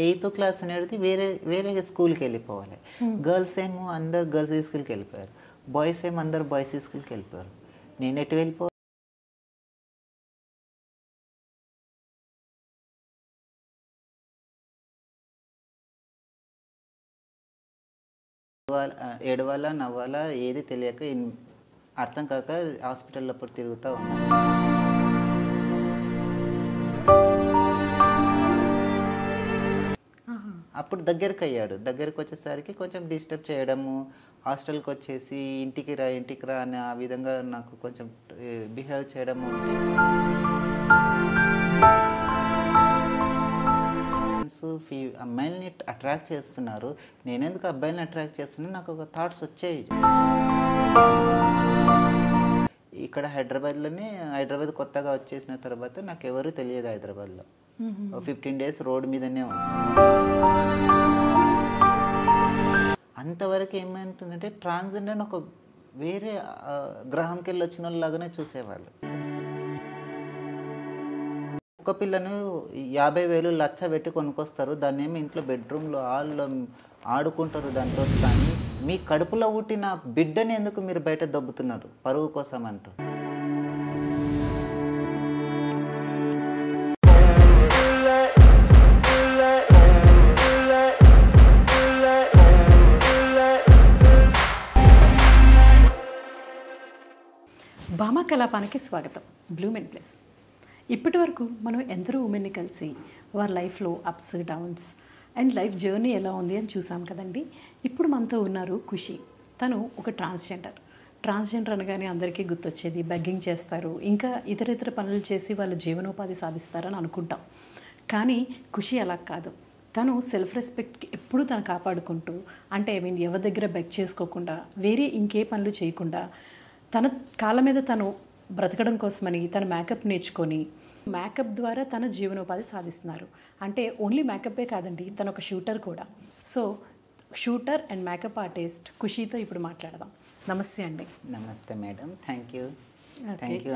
Eighth class అనేది వేరే వేరే స్కూల్కి వెళ్ళిపోవాలి. గర్ల్స్ ఏమో అందరు గర్ల్స్ స్కూల్కి వెళ్ళిపోయారు, బాయ్స్ ఏమో అందరు బాయ్స్ స్కూల్కి వెళ్ళిపోయారు. నేను ఎటు వెళ్ళిపో ఏడవాలా నవ్వాలా ఏది తెలియక అర్థం కాక హాస్పిటల్ అప్పుడు తిరుగుతూ ఉన్నాను. అప్పుడు దగ్గరికి వచ్చేసరికి కొంచెం డిస్టర్బ్ చేయడము, హాస్టల్కి వచ్చేసి ఇంటికి రా అని ఆ విధంగా నాకు కొంచెం బిహేవ్ చేయడము. అమ్మాయిల్ని అట్రాక్ట్ చేస్తున్నారు, నేనెందుకు అబ్బాయిని అట్రాక్ట్ చేస్తున్నా నాకు ఒక థాట్స్ వచ్చాయి. ఇక్కడ హైదరాబాద్ కొత్తగా వచ్చేసిన తర్వాత నాకు ఎవరు తెలియదు. హైదరాబాద్లో 15 days రోడ్ మీదనే ఉంది. అంతవరకు ఏమవుతుందంటే ట్రాన్స్జెండర్ ఒక వేరే గ్రహంకి వెళ్ళి వచ్చిన వాళ్ళలాగానే చూసేవాళ్ళు. ఒక పిల్లను 50,000 లచ్చ పెట్టి కొనుక్కొస్తారు, దాన్ని ఏమి ఇంట్లో బెడ్రూమ్లో హాల్లో ఆడుకుంటారు దాంతో. కానీ మీ కడుపులో పుట్టిన బిడ్డని ఎందుకు మీరు బయట దబ్బుతున్నారు పరువు కోసం అంటూ? భామా కలాపానికి స్వాగతం. Bloom and plus. ఇప్పటి వరకు మనం ఎందరో ఉమెన్ని కలిసి వారి లైఫ్లో ups downs and life journey ఎలా ఉంది అని చూసాం కదండి. ఇప్పుడు మనతో ఉన్నారు ఖుషి. తను ఒక ట్రాన్స్జెండర్ అనగానే అందరికీ గుర్తొచ్చేది బెగ్గింగ్ చేస్తారు, ఇంకా ఇతర పనులు చేసి వాళ్ళ జీవనోపాధి సాధిస్తారని అనుకుంటాం. కానీ ఖుషి అలా కాదు. తను సెల్ఫ్ రెస్పెక్ట్కి ఎప్పుడూ తను కాపాడుకుంటూ, అంటే ఎవరి దగ్గర బెగ్ చేసుకోకుండా, వేరే ఇంకే పనులు చేయకుండా తన కాళ్ళ మీద తను బ్రతకడం కోసమని తన మేకప్ నేర్చుకొని మేకప్ ద్వారా తన జీవనోపాధి సాధిస్తున్నారు. అంటే ఓన్లీ మేకప్పే కాదండి, తను ఒక షూటర్ కూడా. So shooter and makeup artist ఖుషితో ఇప్పుడు మాట్లాడదాం. నమస్తే అండి. నమస్తే మేడం. థ్యాంక్ యూ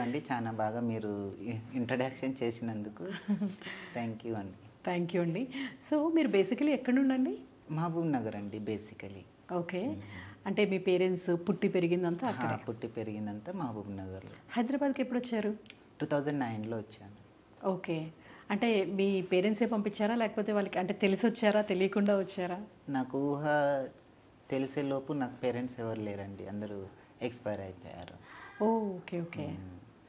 అండి, చాలా బాగా మీరు ఇంట్రడక్షన్ చేసినందుకు థ్యాంక్ యూ అండి. సో మీరు బేసికలీ ఎక్కడ నుండి? మహబూబ్ నగర్ అండి బేసికలీ. ఓకే. అంటే మీ పేరెంట్స్ పుట్టి పెరిగిందంతా అక్కడ? పుట్టి పెరిగిందంతా మహబూబ్ నగర్లో. హైదరాబాద్కి ఎప్పుడు వచ్చారు? 2009లో వచ్చాను. ఓకే. అంటే మీ పేరెంట్సే పంపించారా, లేకపోతే వాళ్ళకి అంటే తెలిసి వచ్చారా, తెలియకుండా వచ్చారా? నాకు ఊహ తెలిసేలోపు నాకు పేరెంట్స్ ఎవరు లేరండి, అందరూ ఎక్స్పైర్ అయిపోయారు. ఓకే.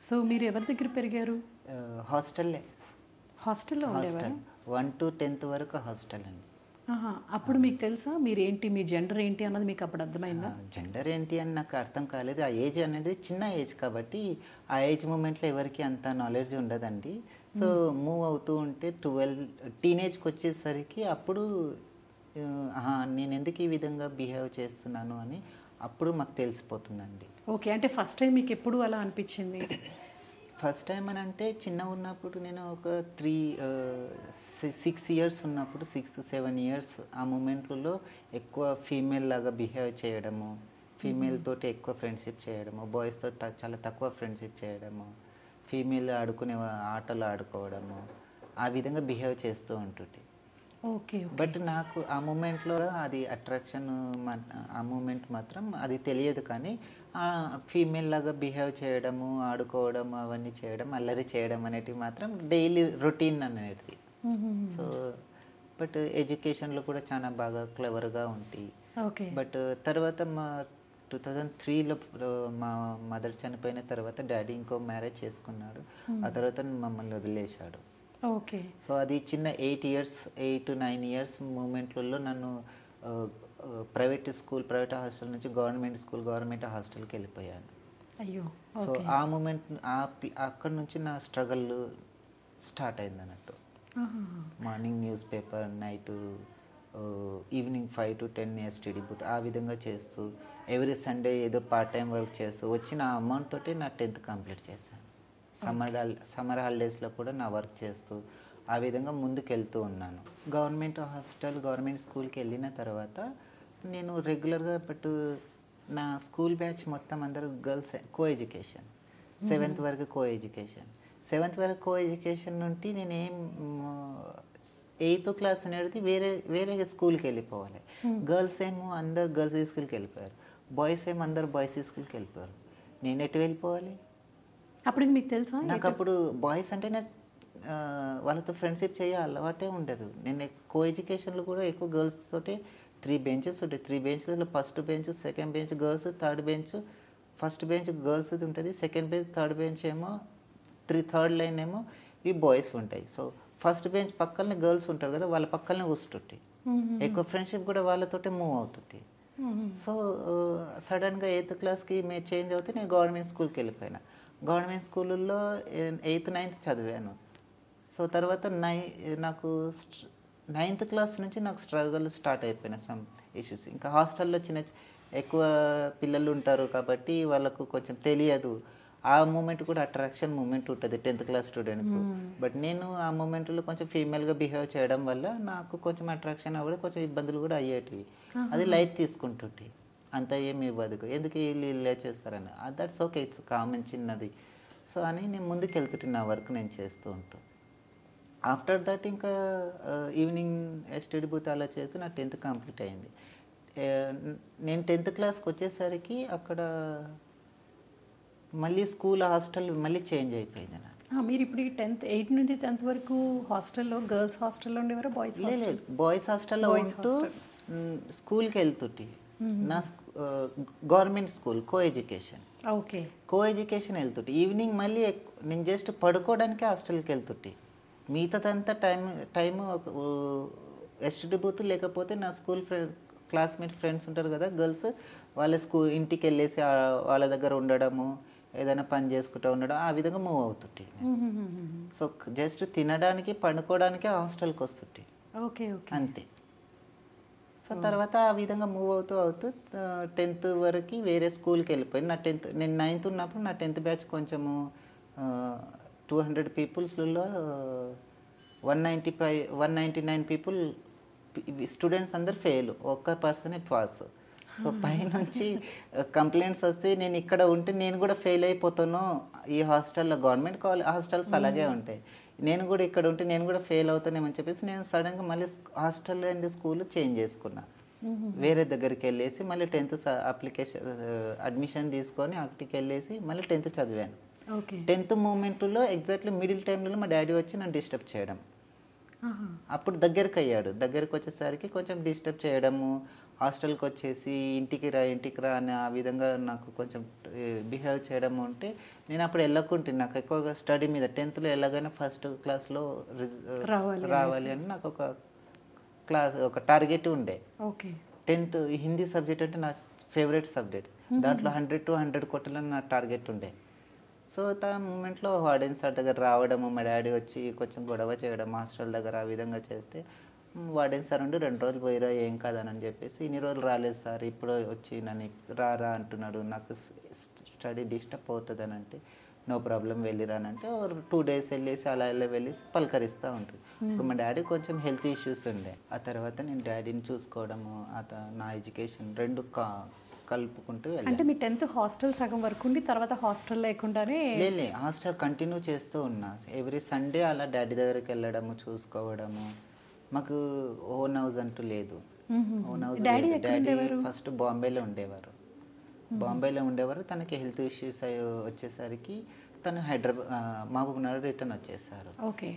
సో మీరు ఎవరి దగ్గర పెరిగారు? హాస్టల్లో ఉండేవారు? 1 to 10th వరకు హాస్టల్ అండి. అప్పుడు మీకు తెలుసా మీరేంటి, మీ జెండర్ ఏంటి అన్నది మీకు అప్పుడు అర్థమైందా? జెండర్ ఏంటి అని నాకు అర్థం కాలేదు. ఆ ఏజ్ అనేది చిన్న ఏజ్ కాబట్టి ఆ ఏజ్ మూమెంట్లో ఎవరికి అంత నాలెడ్జ్ ఉండదండి. సో మూవ్ అవుతూ ఉంటే 12 టీనేజ్కి వచ్చేసరికి అప్పుడు నేను ఎందుకు ఈ విధంగా బిహేవ్ చేస్తున్నాను అని అప్పుడు మాకు తెలిసిపోతుందండి. ఓకే. అంటే ఫస్ట్ టైం మీకు ఎప్పుడు అలా అనిపించింది? ఫస్ట్ టైం అని అంటే చిన్నగా ఉన్నప్పుడు నేను ఒక 6 years ఉన్నప్పుడు, 6-7 years ఆ మూమెంట్లో ఎక్కువ ఫీమేల్ లాగా బిహేవ్ చేయడము, ఫీమేల్ తోటి ఎక్కువ ఫ్రెండ్షిప్ చేయడము, బాయ్స్తో చాలా తక్కువ ఫ్రెండ్షిప్ చేయడము, ఫీమేల్ ఆడుకునే ఆటలు ఆడుకోవడము, ఆ విధంగా బిహేవ్ చేస్తూ ఉంటుంటే. ఓకే. బట్ నాకు ఆ మూమెంట్లో అది అట్రాక్షన్, ఆ మూమెంట్ మాత్రం అది తెలియదు. కానీ ఫీమేల్ లాగా బిహేవ్ చేయడము, ఆడుకోవడం, అవన్నీ చేయడం, అల్లరి చేయడం అనేటివి మాత్రం డైలీ రొటీన్ అనేది. సో బట్ ఎడ్యుకేషన్లో కూడా చాలా బాగా క్లెవర్గా ఉంటాయి. బట్ తర్వాత మా 2003లో మా మదర్ చనిపోయిన తర్వాత డాడీ ఇంకో మ్యారేజ్ చేసుకున్నాడు. ఆ తర్వాత మమ్మల్ని వదిలేశాడు. ఓకే. సో అది చిన్న 8 to 9 years మూమెంట్లలో నన్ను ప్రైవేట్ హాస్టల్ నుంచి గవర్నమెంట్ హాస్టల్కి వెళ్ళిపోయాను. అయ్యో. సో ఆ మూమెంట్ అక్కడ నుంచి నా స్ట్రగల్ స్టార్ట్ అయింది అన్నట్టు. Morning news paper, night evening 5 to 10 STD booth, ఆ విధంగా చేస్తూ ఎవ్రీ సండే ఏదో పార్ట్ టైం వర్క్ చేస్తూ వచ్చిన అమౌంట్ తోటి నా 10th కంప్లీట్ చేశాను. సమ్మర్ హాలిడేస్లో కూడా నా వర్క్ చేస్తూ ఆ విధంగా ముందుకు వెళ్తూ ఉన్నాను. గవర్నమెంట్ స్కూల్కి వెళ్ళిన తర్వాత నేను రెగ్యులర్గా నా స్కూల్ బ్యాచ్ మొత్తం అందరూ గర్ల్స్, కో ఎడ్యుకేషన్. 7th వరకు కో ఎడ్యుకేషన్. 7th వరకు కో ఎడ్యుకేషన్ నుండి నేనేం ఎయిత్ క్లాస్ అనేది వేరే వేరే స్కూల్కి వెళ్ళిపోవాలి. గర్ల్స్ ఏమో అందరు గర్ల్స్ స్కూల్కి వెళ్ళిపోయారు, బాయ్స్ ఏమో అందరు బాయ్స్ స్కూల్కి వెళ్ళిపోయారు. నేను ఎటు వెళ్ళిపోవాలి? అప్పుడు మీకు తెలుసా? నాకు అప్పుడు బాయ్స్ అంటే నాకు వాళ్ళతో ఫ్రెండ్షిప్ చేయ అలవాటే ఉండదు. నేను కో ఎడ్యుకేషన్లో కూడా ఎక్కువ గర్ల్స్ తోటే 3 బెంచెస్ ఉంటాయి. 3 బెంచ్లలో first bench, second bench girls, third bench, first bench గర్ల్స్ది ఉంటుంది, సెకండ్ బెంచ్ థర్డ్ బెంచ్ ఏమో థర్డ్ లైన్ ఏమో ఇవి బాయ్స్ ఉంటాయి. సో ఫస్ట్ బెంచ్ పక్కనే గర్ల్స్ ఉంటారు కదా, వాళ్ళ పక్కనే కూర్చుంటుంది. ఎక్కువ ఫ్రెండ్షిప్ కూడా వాళ్ళతోటే మూవ్ అవుతుంది. సో సడన్గా 8th క్లాస్కి మేము చేంజ్ అవుతే నేను గవర్నమెంట్ స్కూల్కి వెళ్ళిపోయినా. గవర్నమెంట్ స్కూళ్ళల్లో 8th 9th చదివాను. సో తర్వాత నాకు 9th క్లాస్ నుంచి నాకు స్ట్రగుల్ స్టార్ట్ అయిపోయినాయి, సమ్ ఇష్యూస్. ఇంకా హాస్టల్లో ఎక్కువ పిల్లలు ఉంటారు కాబట్టి వాళ్ళకు కొంచెం తెలియదు. ఆ మూమెంట్ కూడా అట్రాక్షన్ మూమెంట్ ఉంటుంది 10th క్లాస్ స్టూడెంట్స్. బట్ నేను ఆ మూమెంట్లో కొంచెం ఫీమేల్గా బిహేవ్ చేయడం వల్ల నాకు కొంచెం అట్రాక్షన్ అవ్వడం, కొంచెం ఇబ్బందులు కూడా అయ్యేటివి. అది లైట్ తీసుకుంటుంటే అంత ఏమి ఇవ్వదు, ఎందుకు వీళ్ళు ఇలా చేస్తారని. దట్స్ ఓకే, ఇట్స్ కామన్, చిన్నది. సో అని నేను ముందుకు వెళ్తుంటే నా వర్క్ నేను చేస్తూ ఉంటాను. ఆఫ్టర్ దట్ ఇంకా ఈవినింగ్ స్టడీ బూత్ అలా చేసి నా 10th కంప్లీట్ అయింది. నేను 10th క్లాస్కి వచ్చేసరికి అక్కడ మళ్ళీ స్కూల్ హాస్టల్ మళ్ళీ చేంజ్ అయిపోయింది నాకు. మీరు ఇప్పుడు 8 నుండి 10th వరకు హాస్టల్లో, గర్ల్స్ హాస్టల్లో ఉండేవారు? బాయ్స్ హాస్టల్లో ఉంటూ స్కూల్కి వెళ్తుంటే నా government school co education. Okay, co education వెళ్తుంటే ఈవినింగ్ మళ్ళీ నేను జస్ట్ పడుకోవడానికి హాస్టల్కి వెళ్తుంటే, మిగతాదంతా టైము ఎస్టీడీ బూత్ లేకపోతే నా స్కూల్ క్లాస్మేట్ ఫ్రెండ్స్ ఉంటారు కదా గర్ల్స్, వాళ్ళ ఇంటికి వెళ్ళేసి వాళ్ళ దగ్గర ఉండడము, ఏదైనా పని చేసుకుంటూ ఉండడం, ఆ విధంగా మూవ్ అవుతుంటే. సో జస్ట్ తినడానికి పడుకోవడానికి హాస్టల్కి వస్తుంటే. ఓకే ఓకే, అంతే. సో తర్వాత ఆ విధంగా మూవ్ అవుతూ 10th వరకు వేరే స్కూల్కి వెళ్ళిపోయింది. నేను 9th ఉన్నప్పుడు నా 10th బ్యాచ్ కొంచెము 200 పీపుల్స్లో 199 పీపుల్ స్టూడెంట్స్ అందరు ఫెయిల్, ఒక్క పర్సనే పాస్. సో పైనుంచి కంప్లైంట్స్ వస్తే నేను ఇక్కడ ఉంటే నేను కూడా ఫెయిల్ అయిపోతాను ఈ హాస్టల్లో, గవర్నమెంట్ హాస్టల్స్ అలాగే ఉంటాయి, నేను కూడా ఇక్కడ ఉంటే నేను కూడా ఫెయిల్ అవుతానేమని చెప్పేసి నేను సడన్గా మళ్ళీ హాస్టల్ అండ్ స్కూల్ చేంజ్ చేసుకున్నా. వేరే దగ్గరికి వెళ్ళేసి మళ్ళీ 10th అడ్మిషన్ తీసుకొని అక్కడికి వెళ్ళేసి మళ్ళీ 10th చదివాను. 10th మూమెంట్లో ఎగ్జాక్ట్లీ మిడిల్ టైంలో మా డాడీ వచ్చి నన్ను డిస్టర్బ్ చేయడం. అప్పుడు దగ్గరికి వచ్చేసరికి కొంచెం డిస్టర్బ్ చేయడము, హాస్టల్కి వచ్చేసి ఇంటికి రా అని ఆ విధంగా నాకు కొంచెం బిహేవ్ చేయడం ఉంటే నేను అప్పుడు వెళ్ళకుంటే, నాకు ఎక్కువగా స్టడీ మీద 10thలో ఎలాగైనా ఫస్ట్ క్లాస్లో రావాలి అని నాకు ఒక టార్గెట్ ఉండే. 10th హిందీ సబ్జెక్ట్ అంటే నా ఫేవరెట్ సబ్జెక్ట్, దాంట్లో 100 to 100 కొట్టాలని నా టార్గెట్ ఉండే. సో ఆ మూమెంట్లో వార్డెన్ సార్ దగ్గర రావడము, మా డాడీ వచ్చి కొంచెం గొడవ చేయడం హాస్టల్ దగ్గర, ఆ విధంగా చేస్తే వార్డెన్ సార్ ఉండి 2 రోజులు పోయిరా ఏం కాదని చెప్పేసి, ఇన్ని రోజులు రాలేదు సార్, ఇప్పుడు వచ్చి నన్ను రా అంటున్నాడు, నాకు స్టడీ డిస్టర్బ్ అవుతుంది అని అంటే, నో ప్రాబ్లం వెళ్ళిరానంటే 2 days వెళ్ళేసి అలా వెళ్ళేసి పలకరిస్తూ ఉంటుంది. ఇప్పుడు మా డాడీ కొంచెం హెల్త్ ఇష్యూస్ ఉండే, ఆ తర్వాత నేను డాడీని చూసుకోవడము, నా ఎడ్యుకేషన్ రెండు కలుపుకుంటూ అంటే మీ 10th హాస్టల్ సగం వరకు ఉండి తర్వాత హాస్టల్ లేకుండానే? హాస్టల్ కంటిన్యూ చేస్తూ ఉన్నా. ఎవ్రీ సండే అలా డాడీ దగ్గరికి వెళ్ళడము, చూసుకోవడము. మాకు ఓన్ హౌస్ అంటూ లేదు. ఓన్ హౌస్ డాడీ ఫస్ట్ బాంబేలో ఉండేవారు. తనకి హెల్త్ ఇష్యూస్ వచ్చేసరికి తను మహబూబ్నగర్ రిటర్న్ వచ్చేసారు.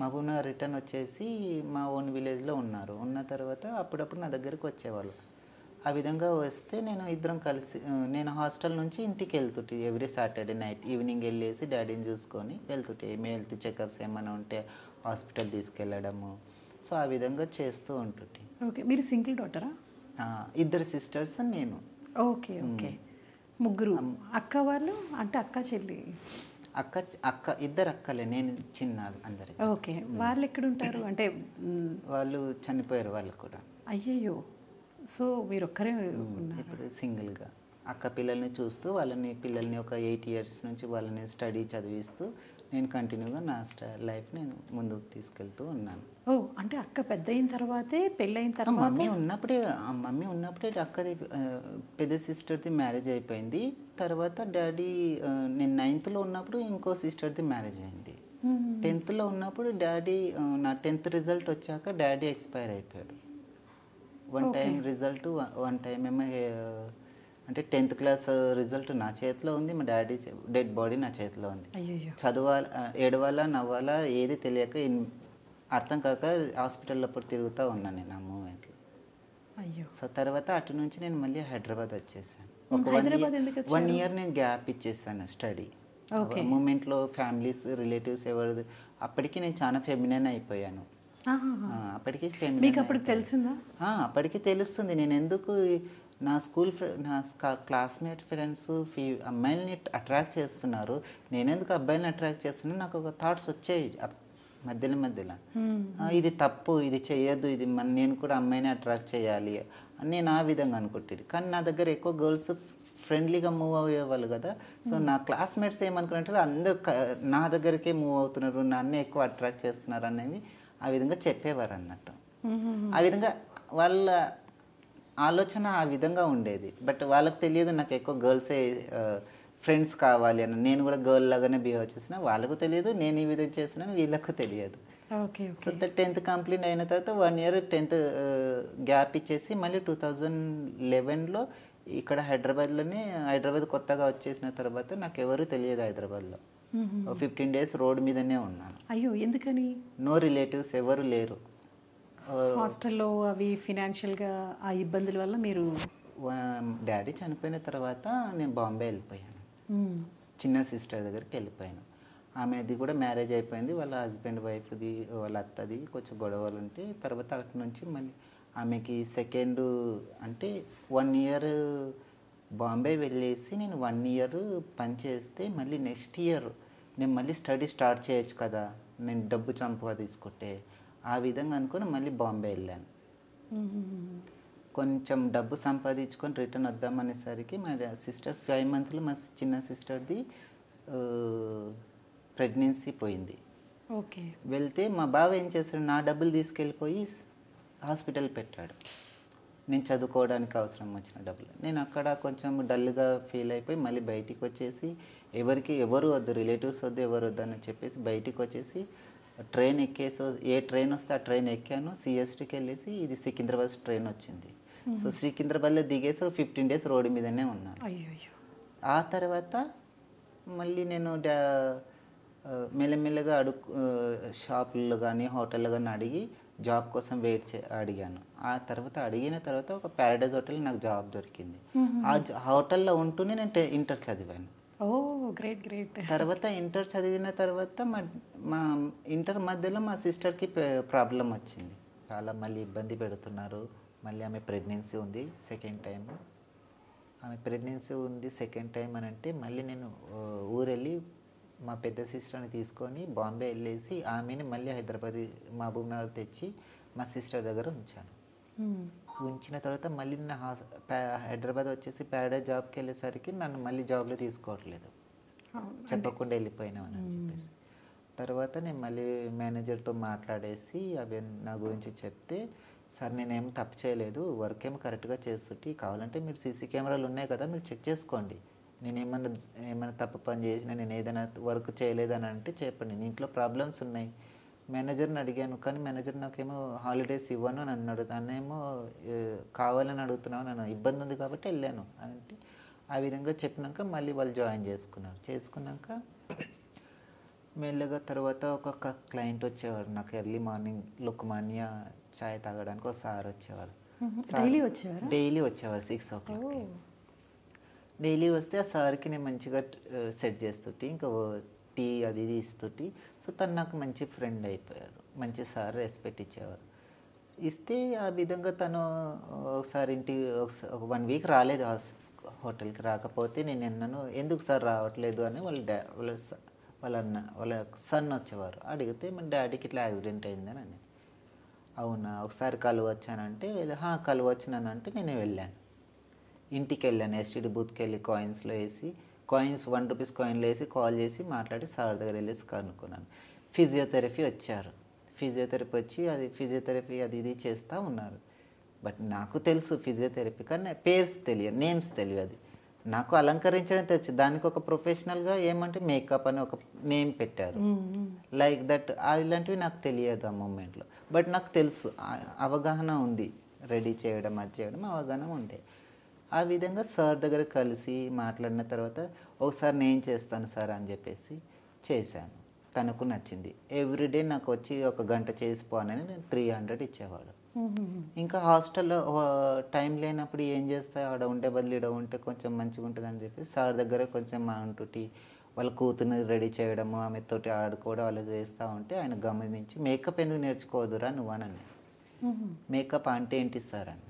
మహబూబ్నగర్ రిటర్న్ వచ్చేసి మా ఓన్ విలేజ్లో ఉన్నారు. ఉన్న తర్వాత అప్పుడప్పుడు నా దగ్గరికి వచ్చేవాళ్ళు. ఆ విధంగా వస్తే ఇద్దరం కలిసి నేను హాస్టల్ నుంచి ఇంటికి వెళ్తుంటే ఎవ్రీ సాటర్డే నైట్ ఈవినింగ్ వెళ్ళేసి డాడీని చూసుకొని వెళ్తుంటే, ఏమి హెల్త్ చెకప్స్ ఏమైనా ఉంటే హాస్పిటల్ తీసుకెళ్ళడము. సో ఆ విధంగా చేస్తూ ఉంటుంటే. ఓకే, మీరు సింగిల్ డాటరా? 2 sisters, నేను. ఓకే ఓకే, ముగ్గురు. అక్క వాళ్ళు అంటే అక్క చెల్లి? అక్క 2 అక్కలే, నేను చిన్న అందరికి. ఓకే, వాళ్ళు ఎక్కడ ఉంటారు? అంటే వాళ్ళు చనిపోయారు వాళ్ళు కూడా. అయ్యయ్యో, సో మీరు ఒక్కరే ఉన్నారు ఇప్పుడు సింగిల్గా. అక్క పిల్లల్ని చూస్తూ పిల్లల్ని ఒక 8 years నుంచి వాళ్ళని స్టడీ చదివిస్తూ నేను కంటిన్యూగా నా లైఫ్ నేను ముందుకు తీసుకెళ్తూ ఉన్నాను. అంటే అక్క పెద్ద అయిన తర్వాతే, పెళ్ళైన తర్వాత? మమ్మీ ఉన్నప్పుడే అక్కది పెద్ద సిస్టర్ది మ్యారేజ్ అయిపోయింది. తర్వాత డాడీ నేను 9thలో ఉన్నప్పుడు ఇంకో సిస్టర్ది మ్యారేజ్ అయింది. 10th ఉన్నప్పుడు డాడీ నా 10th రిజల్ట్ వచ్చాక డాడీ ఎక్స్పైర్ అయిపోయాడు. One time result, one time ఏమో అంటే 10th క్లాస్ రిజల్ట్ నా చేతిలో ఉంది, మా డాడీ డెడ్ బాడీ నా చేతిలో ఉంది. చదవాలా, ఏడవాలా, నవ్వాలా ఏది తెలియక అర్థం కాక హాస్పిటల్లో అప్పుడు తిరుగుతూ ఉన్నాను నేను ఆ మూమెంట్లో. సో తర్వాత అటు నుంచి నేను మళ్ళీ హైదరాబాద్ వచ్చేసాను. ఒక 1 ఇయర్ నేను గ్యాప్ ఇచ్చేసాను స్టడీ మూమెంట్లో. ఫ్యామిలీస్, రిలేటివ్స్ ఎవరు, అప్పటికి నేను చాలా ఫెమినైన్ అయిపోయాను. అప్పటికి తెలిసిందా? అప్పటికి తెలుస్తుంది నేను ఎందుకు నా నా క్లాస్మేట్ ఫ్రెండ్స్ అమ్మాయిలని అట్రాక్ట్ చేస్తున్నారు, నేనెందుకు అబ్బాయిని అట్రాక్ట్ చేస్తున్నాను. నాకు ఒక థాట్స్ వచ్చాయి మధ్యలో ఇది తప్పు, ఇది చెయ్యొద్దు, ఇది నేను కూడా అమ్మాయిని అట్రాక్ట్ చేయాలి అని నేను ఆ విధంగా అనుకుంటుంది. కానీ నా దగ్గర ఎక్కువ గర్ల్స్ ఫ్రెండ్లీగా మూవ్ అయ్యేవాళ్ళు కదా. సో నా క్లాస్మేట్స్ ఏమనుకున్నట్టు అందరూ నా దగ్గరికే మూవ్ అవుతున్నారు, నన్ను ఎక్కువ అట్రాక్ట్ చేస్తున్నారు అనేవి ఆ విధంగా చెప్పేవారు అన్నట్టు. ఆ విధంగా వాళ్ళ ఆలోచన ఆ విధంగా ఉండేది. బట్ వాళ్ళకి తెలియదు నాకు ఎక్కువ గర్ల్సే ఫ్రెండ్స్ కావాలి అని. నేను కూడా గర్ల్ లాగానే బిహేవ్ చేసిన, వాళ్ళకు తెలియదు నేను ఈ విధంగా చేస్తున్నాను, వీళ్ళకు తెలియదు. సో 10th కంప్లీట్ అయిన తర్వాత 1 ఇయర్ 10th గ్యాప్ ఇచ్చేసి మళ్ళీ 2011లో ఇక్కడ హైదరాబాద్ కొత్తగా వచ్చేసిన తర్వాత నాకు ఎవరు తెలియదు హైదరాబాద్లో. 15 days రోడ్ మీదనే ఉన్నాను. అయ్యో, ఎందుకని? నో రిలేటివ్స్ ఎవరు లేరు. హాస్టల్లో అవి ఫినాన్షియల్గా ఆ ఇబ్బందుల వల్ల మీరు? డాడీ చనిపోయిన తర్వాత నేను బాంబే వెళ్ళిపోయాను. చిన్న సిస్టర్ దగ్గరికి వెళ్ళిపోయాను. ఆమెది కూడా మ్యారేజ్ అయిపోయింది. వాళ్ళ హస్బెండ్ వైఫ్ది, వాళ్ళ అత్తది కొంచెం గొడవలు ఉంటే తర్వాత అటు నుంచి మళ్ళీ ఆమెకి సెకండ్ అంటే 1 ఇయర్ బాంబే వెళ్ళేసి నేను 1 ఇయర్ పనిచేస్తే మళ్ళీ నెక్స్ట్ ఇయర్ నేను మళ్ళీ స్టడీ స్టార్ట్ చేయొచ్చు కదా, నేను డబ్బు తీసుకుంటే ఆ విధంగా అనుకుని మళ్ళీ బాంబే వెళ్ళాను. కొంచెం డబ్బు సంపాదించుకొని రిటర్న్ వద్దామనేసరికి మా సిస్టర్ 5 monthsలో మా చిన్న సిస్టర్ది ప్రెగ్నెన్సీ పోయింది. వెళ్తే మా బావ ఏం చేశాడు, నా డబ్బులు తీసుకెళ్ళిపోయి హాస్పిటల్ పెట్టాడు. నేను చదువుకోవడానికి అవసరం వచ్చిన డబ్బులు. నేను అక్కడ కొంచెం డల్గా ఫీల్ అయిపోయి మళ్ళీ బయటికి వచ్చేసి ఎవరు వద్దు, రిలేటివ్స్ వద్దు, ఎవరు వద్దు అని చెప్పేసి బయటికి వచ్చేసి ట్రైన్ ఎక్కేసి ఏ ట్రైన్ వస్తే ఆ ట్రైన్ ఎక్కాను. సిఎస్టీకి వెళ్ళేసి ఇది సికింద్రాబాద్ ట్రైన్ వచ్చింది. సో సికింద్రాబాద్లో దిగేసి 15 days రోడ్డు మీదనే ఉన్నాను. ఆ తర్వాత మళ్ళీ నేను మెల్లమెల్లగా షాపుల్లో కానీ హోటల్లో కానీ అడిగి జాబ్ కోసం అడిగాను. ఆ తర్వాత అడిగిన తర్వాత ఒక ప్యారడైజ్ హోటల్ నాకు జాబ్ దొరికింది. ఆ హోటల్లో ఉంటూనే నేను ఇంటర్ చదివాను. గ్రేట్. తర్వాత ఇంటర్ చదివిన తర్వాత మా ఇంటర్ మధ్యలో మా సిస్టర్కి ప్రాబ్లం వచ్చింది. చాలా మళ్ళీ ఇబ్బంది పెడుతున్నారు. మళ్ళీ ఆమె ప్రెగ్నెన్సీ ఉంది సెకండ్ టైం. అని అంటే మళ్ళీ నేను ఊరెళ్ళి మా పెద్ద సిస్టర్ని తీసుకొని బాంబే వెళ్ళేసి ఆమెని మళ్ళీ మహబూబ్నగర్ తెచ్చి మా సిస్టర్ దగ్గర ఉంచాను. ఉంచిన తర్వాత మళ్ళీ నా హైదరాబాద్ వచ్చేసి ప్యారడైజ్ జాబ్కి వెళ్ళేసరికి నన్ను మళ్ళీ జాబ్లో తీసుకోవట్లేదు, చెప్పకుండా వెళ్ళిపోయినామని చెప్పేసి. తర్వాత నేను మళ్ళీ మేనేజర్తో మాట్లాడేసి అవి నా గురించి చెప్తే, సార్ నేనేం తప్పు చేయలేదు, వర్క్ ఏమో కరెక్ట్గా చేస్తుంటే, కావాలంటే మీరు సీసీ కెమెరాలు ఉన్నాయి కదా మీరు చెక్ చేసుకోండి, నేను ఏమైనా తప్పు పని చేసినా, నేను ఏదైనా వర్క్ చేయలేదని అంటే చెప్పండి, నేను ఇంట్లో ప్రాబ్లమ్స్ ఉన్నాయి. మేనేజర్ని అడిగాను కానీ మేనేజర్ నాకేమో హాలిడేస్ ఇవ్వను అని అన్నాడు. దాన్నేమో కావాలని అడుగుతున్నావు, నన్ను ఇబ్బంది ఉంది కాబట్టి వెళ్ళాను అంటే ఆ విధంగా చెప్పినాక మళ్ళీ వాళ్ళు జాయిన్ చేసుకున్నాక మెల్లగా తర్వాత ఒక క్లయింట్ వచ్చేవారు నాకు ఎర్లీ మార్నింగ్ లుక్మాన్యా చాయ్ తాగడానికి ఒక సార్ వచ్చేవారు. డైలీ వచ్చేవారు 6 o'clock. డైలీ వస్తే ఆ సార్కి నేను మంచిగా సెట్ చేస్తుంటే ఇంకా టీ అది ఇది ఇస్తుంటే, సో తను నాకు మంచి ఫ్రెండ్ అయిపోయాడు. మంచి సార్ రెస్పెక్ట్ ఇచ్చేవారు. ఇస్తే ఆ విధంగా తను ఒకసారి ఇంటికి 1 week రాలేదు హోటల్కి. రాకపోతే నేను అన్నాను ఎందుకు సార్ రావట్లేదు అని వాళ్ళ సన్ వచ్చేవారు. అడిగితే మన డాడీకి ఇట్లా యాక్సిడెంట్ అయిందని అని. అవునా ఒకసారి కలవచ్చానంటే కలవచ్చునంటే నేను వెళ్ళాను. ఇంటికి వెళ్ళాను, ఎస్టీడీ బూత్కి వెళ్ళి కాయిన్స్ 1 రూపీస్ కాయిన్లో వేసి కాల్ చేసి మాట్లాడి సార్ దగ్గర వెళ్ళేసి కనుక్కున్నాను. ఫిజియోథెరపీ వచ్చారు. ఫిజియోథెరపీ వచ్చి ఫిజియోథెరపీ అది ఇది చేస్తూ ఉన్నారు. బట్ నాకు తెలుసు ఫిజియోథెరపీ కానీ పేర్స్ తెలియదు, నేమ్స్ తెలియదు. నాకు అలంకరించడం తెచ్చు, దానికి ఒక ప్రొఫెషనల్గా ఏమంటే మేకప్ అని ఒక నేమ్ పెట్టారు. లైక్ దట్ ఇలాంటివి నాకు తెలియదు ఆ మూమెంట్లో. బట్ నాకు తెలుసు, అవగాహన ఉంది, రెడీ చేయడం అది చేయడం అవగాహన ఉండే. ఆ విధంగా సార్ దగ్గర కలిసి మాట్లాడిన తర్వాత ఒకసారి నేను చేస్తాను సార్ అని చెప్పేసి చేశాను. తనకు నచ్చింది. ఎవ్రీడే నాకు వచ్చి ఒక గంట చేసిపోనని నేను 300 ఇచ్చేవాడు. ఇంకా హాస్టల్లో టైం లేనప్పుడు ఏం చేస్తా, ఆడ ఉండే బదులు ఈడ ఉంటే కొంచెం మంచిగా ఉంటుంది అని చెప్పి సార్ దగ్గర కొంచెం అంటుటి వాళ్ళ కూతుర్ని రెడీ చేయడము, ఆమెతోటి ఆడుకోవడం అలా చేస్తూ ఉంటే ఆయన గమనించి మేకప్ ఎందుకు నేర్చుకోవద్దురా నువ్వు అని. మేకప్ అంటే ఏంటి సార్ అని.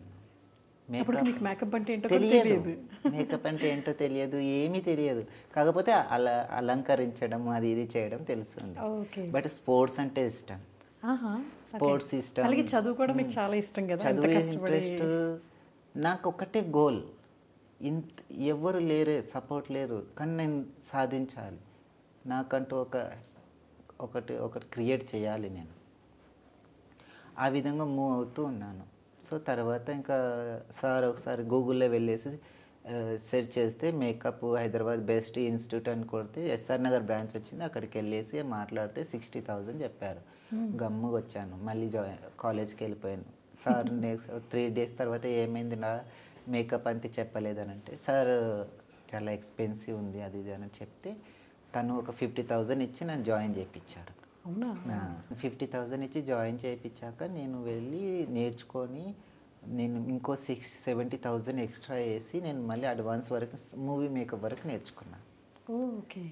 మేకప్ అంటే ఏంటో తెలియదు, మేకప్ అంటే ఏంటో తెలియదు, ఏమీ తెలియదు. కాకపోతే అలంకరించడం అది ఇది చేయడం తెలుస్తుంది. బట్ స్పోర్ట్స్ అంటే ఇష్టం, స్పోర్ట్స్ ఇష్టం. చదువు కూడా మీకు చాలా ఇష్టం కదా? చదువు ఇంట్రెస్ట్. నాకు ఒకటే గోల్, ఎవరు లేరే, సపోర్ట్ లేరు, కానీ నేను సాధించాలి, నాకంటూ ఒకటి క్రియేట్ చేయాలి నేను. ఆ విధంగా మూవ్ అవుతూ ఉన్నాను. సో తర్వాత ఇంకా సార్ ఒకసారి గూగుల్లో వెళ్ళేసి సెర్చ్ చేస్తే మేకప్ హైదరాబాద్ బెస్ట్ ఇన్స్టిట్యూట్ అని కొడితే ఎస్ఆర్ నగర్ బ్రాంచ్ వచ్చింది. అక్కడికి వెళ్ళేసి మాట్లాడితే 60,000 చెప్పారు. గమ్ముగా వచ్చాను, మళ్ళీ కాలేజ్కి వెళ్ళిపోయాను. సార్ నెక్స్ట్ 3 days తర్వాత ఏమైంది నా మేకప్ అంటే చెప్పలేదని అంటే, సార్ చాలా ఎక్స్పెన్సివ్ ఉంది అది ఇది అని చెప్తే తను ఒక 50,000 ఇచ్చి నన్ను జాయిన్ చేయించాడు. 50,000 ఇచ్చి జాయిన్ చేయించాక నేను వెళ్ళి నేర్చుకొని నేను ఇంకో 70,000 ఎక్స్ట్రా వేసి నేను మళ్ళీ అడ్వాన్స్ వరకు మూవీ మేకప్ వరకు నేర్చుకున్నాను. Okay.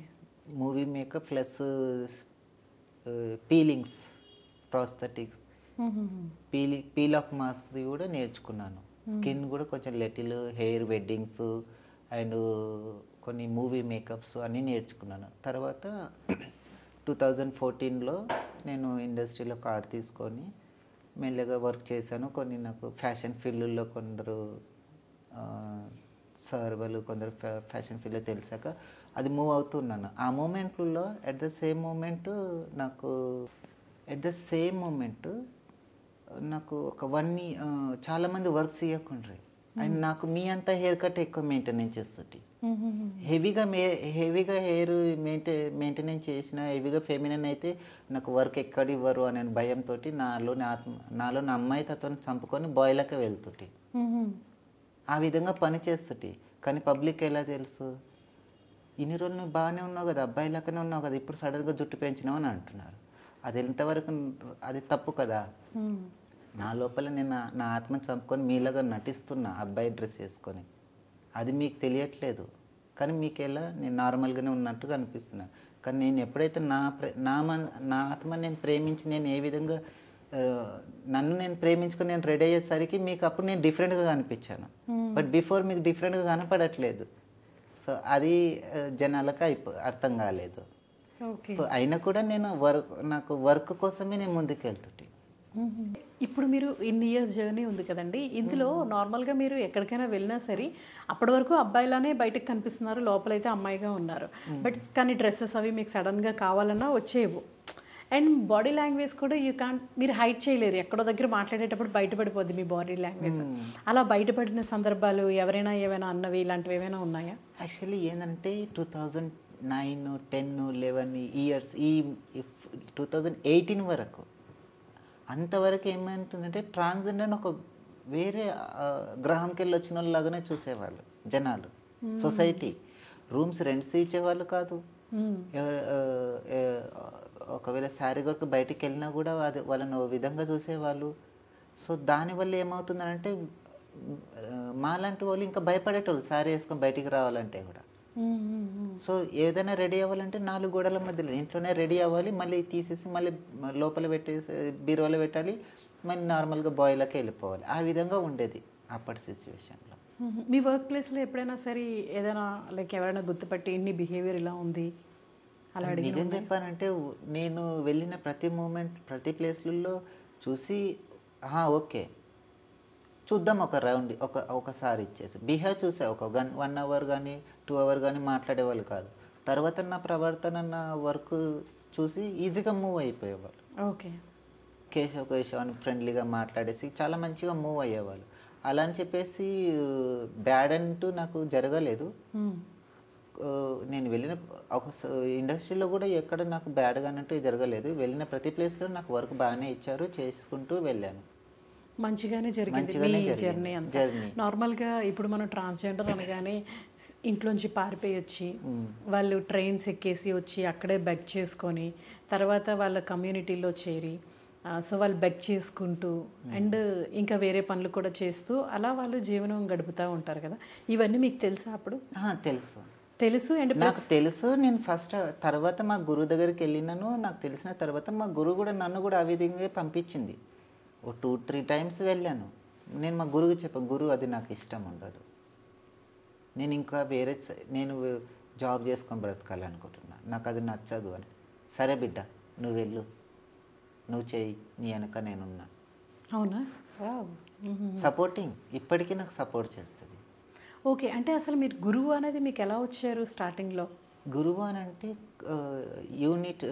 Movie makeup plus feelings, prosthetics, peel off mask కూడా నేర్చుకున్నాను. స్కిన్ కూడా కొంచెం లిటిల్ హెయిర్ వెడ్డింగ్స్ అండ్ కొన్ని మూవీ మేకప్స్ అన్నీ నేర్చుకున్నాను. తర్వాత 2014లో నేను ఇండస్ట్రీలో కార్డ్ తీసుకొని మెల్లగా వర్క్ చేశాను. కొన్ని నాకు ఫ్యాషన్ ఫీల్డ్లో కొందరు సార్ వాళ్ళు కొందరు ఫ్యాషన్ ఫీల్డ్లో తెలిసాక అది మూవ్ అవుతున్నాను. ఆ మూమెంట్లో అట్ ద సేమ్ మూమెంట్ నాకు ఒక చాలామంది వర్క్స్ ఇవ్వకుండ్రి అండ్ నాకు మీ అంతా హెయిర్ కట్ ఎక్కువ మెయింటెనెన్స్ చేస్తుంది. హెవీగా హెయిర్ మెయింటెనెన్స్ చేసిన హెవీగా ఫెమినన్ అయితే నాకు వర్క్ ఎక్కడ ఇవ్వరు అనే భయంతో నాలో నా అమ్మాయి తత్వం చంపుకొని బాయ్లకే వెళ్తుంటే ఆ విధంగా పని చేస్తుంటే. కానీ పబ్లిక్ ఎలా తెలుసు, ఇన్ని రోజులు నువ్వు బాగానే ఉన్నావు కదా, అబ్బాయి లెక్కనే ఉన్నావు కదా, ఇప్పుడు సడన్గా జుట్టు పెంచినావు అని అంటున్నారు. అది ఎంతవరకు అది తప్పు కదా. నా లోపల నేను నా ఆత్మను చంపుకొని మీలాగా నటిస్తున్నా అబ్బాయి డ్రెస్ వేసుకొని. అది మీకు తెలియట్లేదు, కానీ మీకు ఎలా నేను నార్మల్గానే ఉన్నట్టుగా అనిపిస్తున్నాను. కానీ నేను ఎప్పుడైతే నా ఆత్మని నేను ప్రేమించి నేను ఏ విధంగా నన్ను నేను ప్రేమించుకొని నేను రెడీ అయ్యేసరికి మీకు అప్పుడు నేను డిఫరెంట్గా కనిపించాను. బట్ బిఫోర్ మీకు డిఫరెంట్గా కనపడట్లేదు. సో అది జనాలకు అర్థం కాలేదు. అయినా కూడా నేను నాకు వర్క్ కోసమే నేను ముందుకు వెళ్తుంటే. ఇప్పుడు మీరు ఇన్ని ఇయర్స్ జర్నీ ఉంది కదండి, ఇందులో నార్మల్గా మీరు ఎక్కడికైనా వెళ్ళినా సరే అప్పటి వరకు అబ్బాయిలానే బయటకు కనిపిస్తున్నారు, లోపలైతే అమ్మాయిగా ఉన్నారు. బట్ కానీ డ్రెస్సెస్ అవి మీకు సడన్గా కావాలన్నా వచ్చేవు. అండ్ బాడీ లాంగ్వేజ్ కూడా మీరు హైడ్ చేయలేరు, ఎక్కడో దగ్గర మాట్లాడేటప్పుడు బయటపడిపోద్ది మీ బాడీ లాంగ్వేజ్. అలా బయటపడిన సందర్భాలు ఏమైనా అన్నవి ఇలాంటివి ఏమైనా ఉన్నాయా? యాక్చువల్లీ ఏంటంటే 2009, 10, 11 ఇయర్స్ ఈ 2018 వరకు అంతవరకు ఏమంటుందంటే ట్రాన్స్జెండర్ ఒక వేరే గ్రహంకి వెళ్ళి వచ్చిన వాళ్ళలాగానే చూసేవాళ్ళు జనాలు. సొసైటీ రూమ్స్ రెంట్స్ ఇచ్చేవాళ్ళు కాదు. ఒకవేళ శారీ కొరకు బయటికి వెళ్ళినా కూడా అది వాళ్ళని ఓ విధంగా చూసేవాళ్ళు. సో దానివల్ల ఏమవుతుందంటే మాలాంటి వాళ్ళు ఇంకా భయపడేటోళ్ళు శారీ వేసుకొని బయటికి రావాలంటే కూడా. సో ఏదైనా రెడీ అవ్వాలంటే 4 గోడల మధ్యలో ఇంట్లోనే రెడీ అవ్వాలి, మళ్ళీ తీసేసి మళ్ళీ లోపల పెట్టేసి బీరువాలో పెట్టాలి, మళ్ళీ నార్మల్గా బాయ్లకి వెళ్ళిపోవాలి. ఆ విధంగా ఉండేది అప్పటి సిచ్యువేషన్లో. మీ వర్క్ ప్లేస్లో ఎప్పుడైనా సరే ఏదైనా లైక్ ఎవరైనా గుర్తుపట్టి నీ బిహేవియర్ ఇలా ఉంది అలా అడిగి? నిజం చెప్పానంటే నేను వెళ్ళిన ప్రతి మూమెంట్ ప్రతి ప్లేస్లలో చూసి ఓకే చూద్దాం ఒక రౌండ్ ఒకసారి ఇచ్చేసి బిహేవ్ చూసే ఒక 1 hour కానీ 2 hour కానీ మాట్లాడేవాళ్ళు కాదు. తర్వాత నా ప్రవర్తన నా వర్క్ చూసి ఈజీగా మూవ్ అయిపోయేవాళ్ళు. ఓకే. కేశవ్ అని ఫ్రెండ్లీగా మాట్లాడేసి చాలా మంచిగా మూవ్ అయ్యేవాళ్ళు. అలా అని చెప్పేసి బ్యాడ్ అంటూ నాకు జరగలేదు. నేను వెళ్ళిన ఒక ఇండస్ట్రీలో కూడా ఎక్కడ నాకు బ్యాడ్గా అన్నట్టు జరగలేదు. వెళ్ళిన ప్రతి ప్లేస్లో నాకు వర్క్ బాగానే ఇచ్చారు, చేసుకుంటూ వెళ్ళాను. మంచిగానే జరిగింది మీ జర్నీ అంతా. నార్మల్గా ఇప్పుడు మనం ట్రాన్స్జెండర్ అనగానే ఇంట్లోంచి పారిపోయి వచ్చి వాళ్ళు ట్రైన్స్ ఎక్కేసి వచ్చి అక్కడే బెగ్ చేసుకొని తర్వాత వాళ్ళ కమ్యూనిటీలో చేరి సో వాళ్ళు బెగ్ చేసుకుంటూ అండ్ ఇంకా వేరే పనులు కూడా చేస్తూ అలా వాళ్ళు జీవనం గడుపుతూ ఉంటారు కదా. ఇవన్నీ మీకు తెలుసా అప్పుడు? తెలుసు అండ్ నాకు తెలుసు. నేను ఫస్ట్ తర్వాత మా గురువు దగ్గరికి వెళ్ళినాను. నాకు తెలిసిన తర్వాత మా గురువు కూడా నన్ను కూడా ఆ విధంగా పంపించింది. ఓ 2-3 టైమ్స్ వెళ్ళాను. నేను మా గురువుకి చెప్పాను, గురువు అది నాకు ఇష్టం ఉండదు, నేను ఇంకా వేరే నేను జాబ్ చేసుకొని బ్రతకాలనుకుంటున్నా, నాకు అది నచ్చదు అని. సరే బిడ్డ నువ్వు వెళ్ళు, నువ్వు చేయి, నీ వెనక నేనున్నా. అవునా? సపోర్టింగ్, ఇప్పటికీ నాకు సపోర్ట్ చేస్తుంది. ఓకే, అంటే అసలు మీరు గురువు అనేది మీకు ఎలా వచ్చారు స్టార్టింగ్లో? గురువు అని అంటే యూనిట్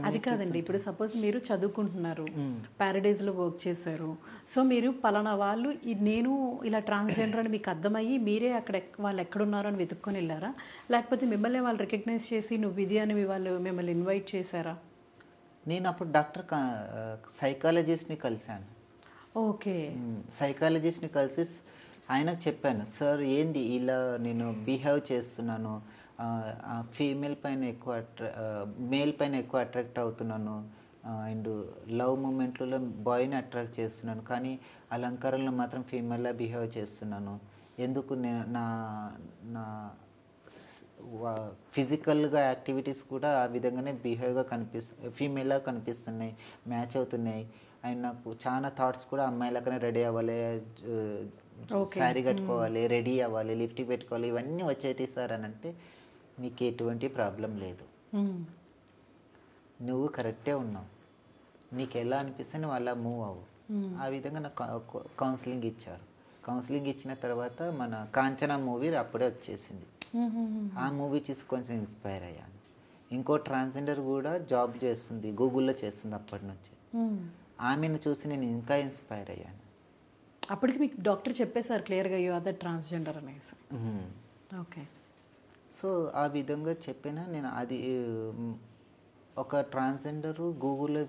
అది కాదండి. ఇప్పుడు సపోజ్ మీరు చదువుకుంటున్నారు, ప్యారడైజ్లో వర్క్ చేశారు, సో మీరు పలానా వాళ్ళు నేను ఇలా ట్రాన్స్జెండర్ అని మీకు అర్థమయ్యి మీరే అక్కడ వాళ్ళు ఎక్కడున్నారో అని వెతుక్కొని వెళ్ళారా, లేకపోతే మిమ్మల్ని వాళ్ళు రికగ్నైజ్ చేసి నువ్వు ఇది అని వాళ్ళు మిమ్మల్ని ఇన్వైట్ చేశారా? నేను అప్పుడు డాక్టర్ సైకాలజిస్ట్ని కలిశాను. ఓకే, సైకాలజిస్ట్ని కలిసి ఆయనకు చెప్పాను, సార్ ఏంది ఇలా నేను బిహేవ్ చేస్తున్నాను, ఫీమేల్ పైన ఎక్కువ మేల్ పైన ఎక్కువ అట్రాక్ట్ అవుతున్నాను, అండ్ లవ్ మూమెంట్లో బాయ్ని అట్రాక్ట్ చేస్తున్నాను, కానీ అలంకారంలో మాత్రం ఫీమేల్లా బిహేవ్ చేస్తున్నాను, ఎందుకు నేను నా ఫిజికల్గా యాక్టివిటీస్ కూడా ఆ విధంగానే బిహేవ్గా ఫీమేల్లా కనిపిస్తున్నాయి, మ్యాచ్ అవుతున్నాయి, అండ్ నాకు చాలా థాట్స్ కూడా అమ్మాయిలాగానే రెడీ అవ్వాలి, శారీ కట్టుకోవాలి, రెడీ అవ్వాలి, లిఫ్ట్ పెట్టుకోవాలి, ఇవన్నీ వచ్చేది సార్ అని అంటే, నీకు ఎటువంటి ప్రాబ్లం లేదు, నువ్వు కరెక్టే ఉన్నావు, నీకు ఎలా అనిపిస్తే నువ్వు అలా మూవ్ అవ్వు. ఆ విధంగా నాకు కౌన్సిలింగ్ ఇచ్చారు. కౌన్సిలింగ్ ఇచ్చిన తర్వాత మన కాంచనా మూవీ అప్పుడే వచ్చేసింది. ఆ మూవీ చూసి కొంచెం ఇన్స్పైర్ అయ్యాను. ఇంకో ట్రాన్స్జెండర్ కూడా జాబ్ చేస్తుంది, గూగుల్లో చేస్తుంది అప్పటి నుంచి. ఆమెను చూసి నేను ఇంకా ఇన్స్పైర్ అయ్యాను. అప్పటికి మీకు డాక్టర్ చెప్పేశారు క్లియర్గా యూ ఆర్ ద ట్రాన్స్జెండర్ అనేసి? ఓకే. సో ఆ విధంగా చెప్పిన నేను అది ఒక ట్రాన్స్జెండరు గూగుల్లో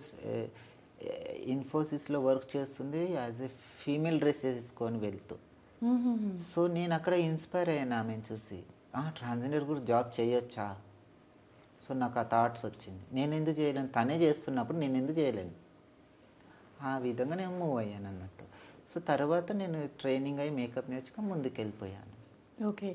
ఇన్ఫోసిస్లో వర్క్ చేస్తుంది యాజ్ ఏ ఫీమేల్ డ్రెస్ వేసుకొని వెళ్తూ. సో నేను అక్కడ ఇన్స్పైర్ అయ్యాను ఆమెను చూసి, ట్రాన్స్జెండర్ కూడా జాబ్ చేయొచ్చా. సో నాకు ఆ థాట్స్ వచ్చింది, నేను ఎందుకు చేయలేను, తనే చేస్తున్నప్పుడు నేను ఎందుకు చేయలేను. ఆ విధంగా నేను మూవ్ అయ్యాను అన్నట్టు. సో తర్వాత నేను ట్రైనింగ్ అయ్యి మేకప్ నేర్చుకొని ముందుకు వెళ్ళిపోయాను. ఓకే,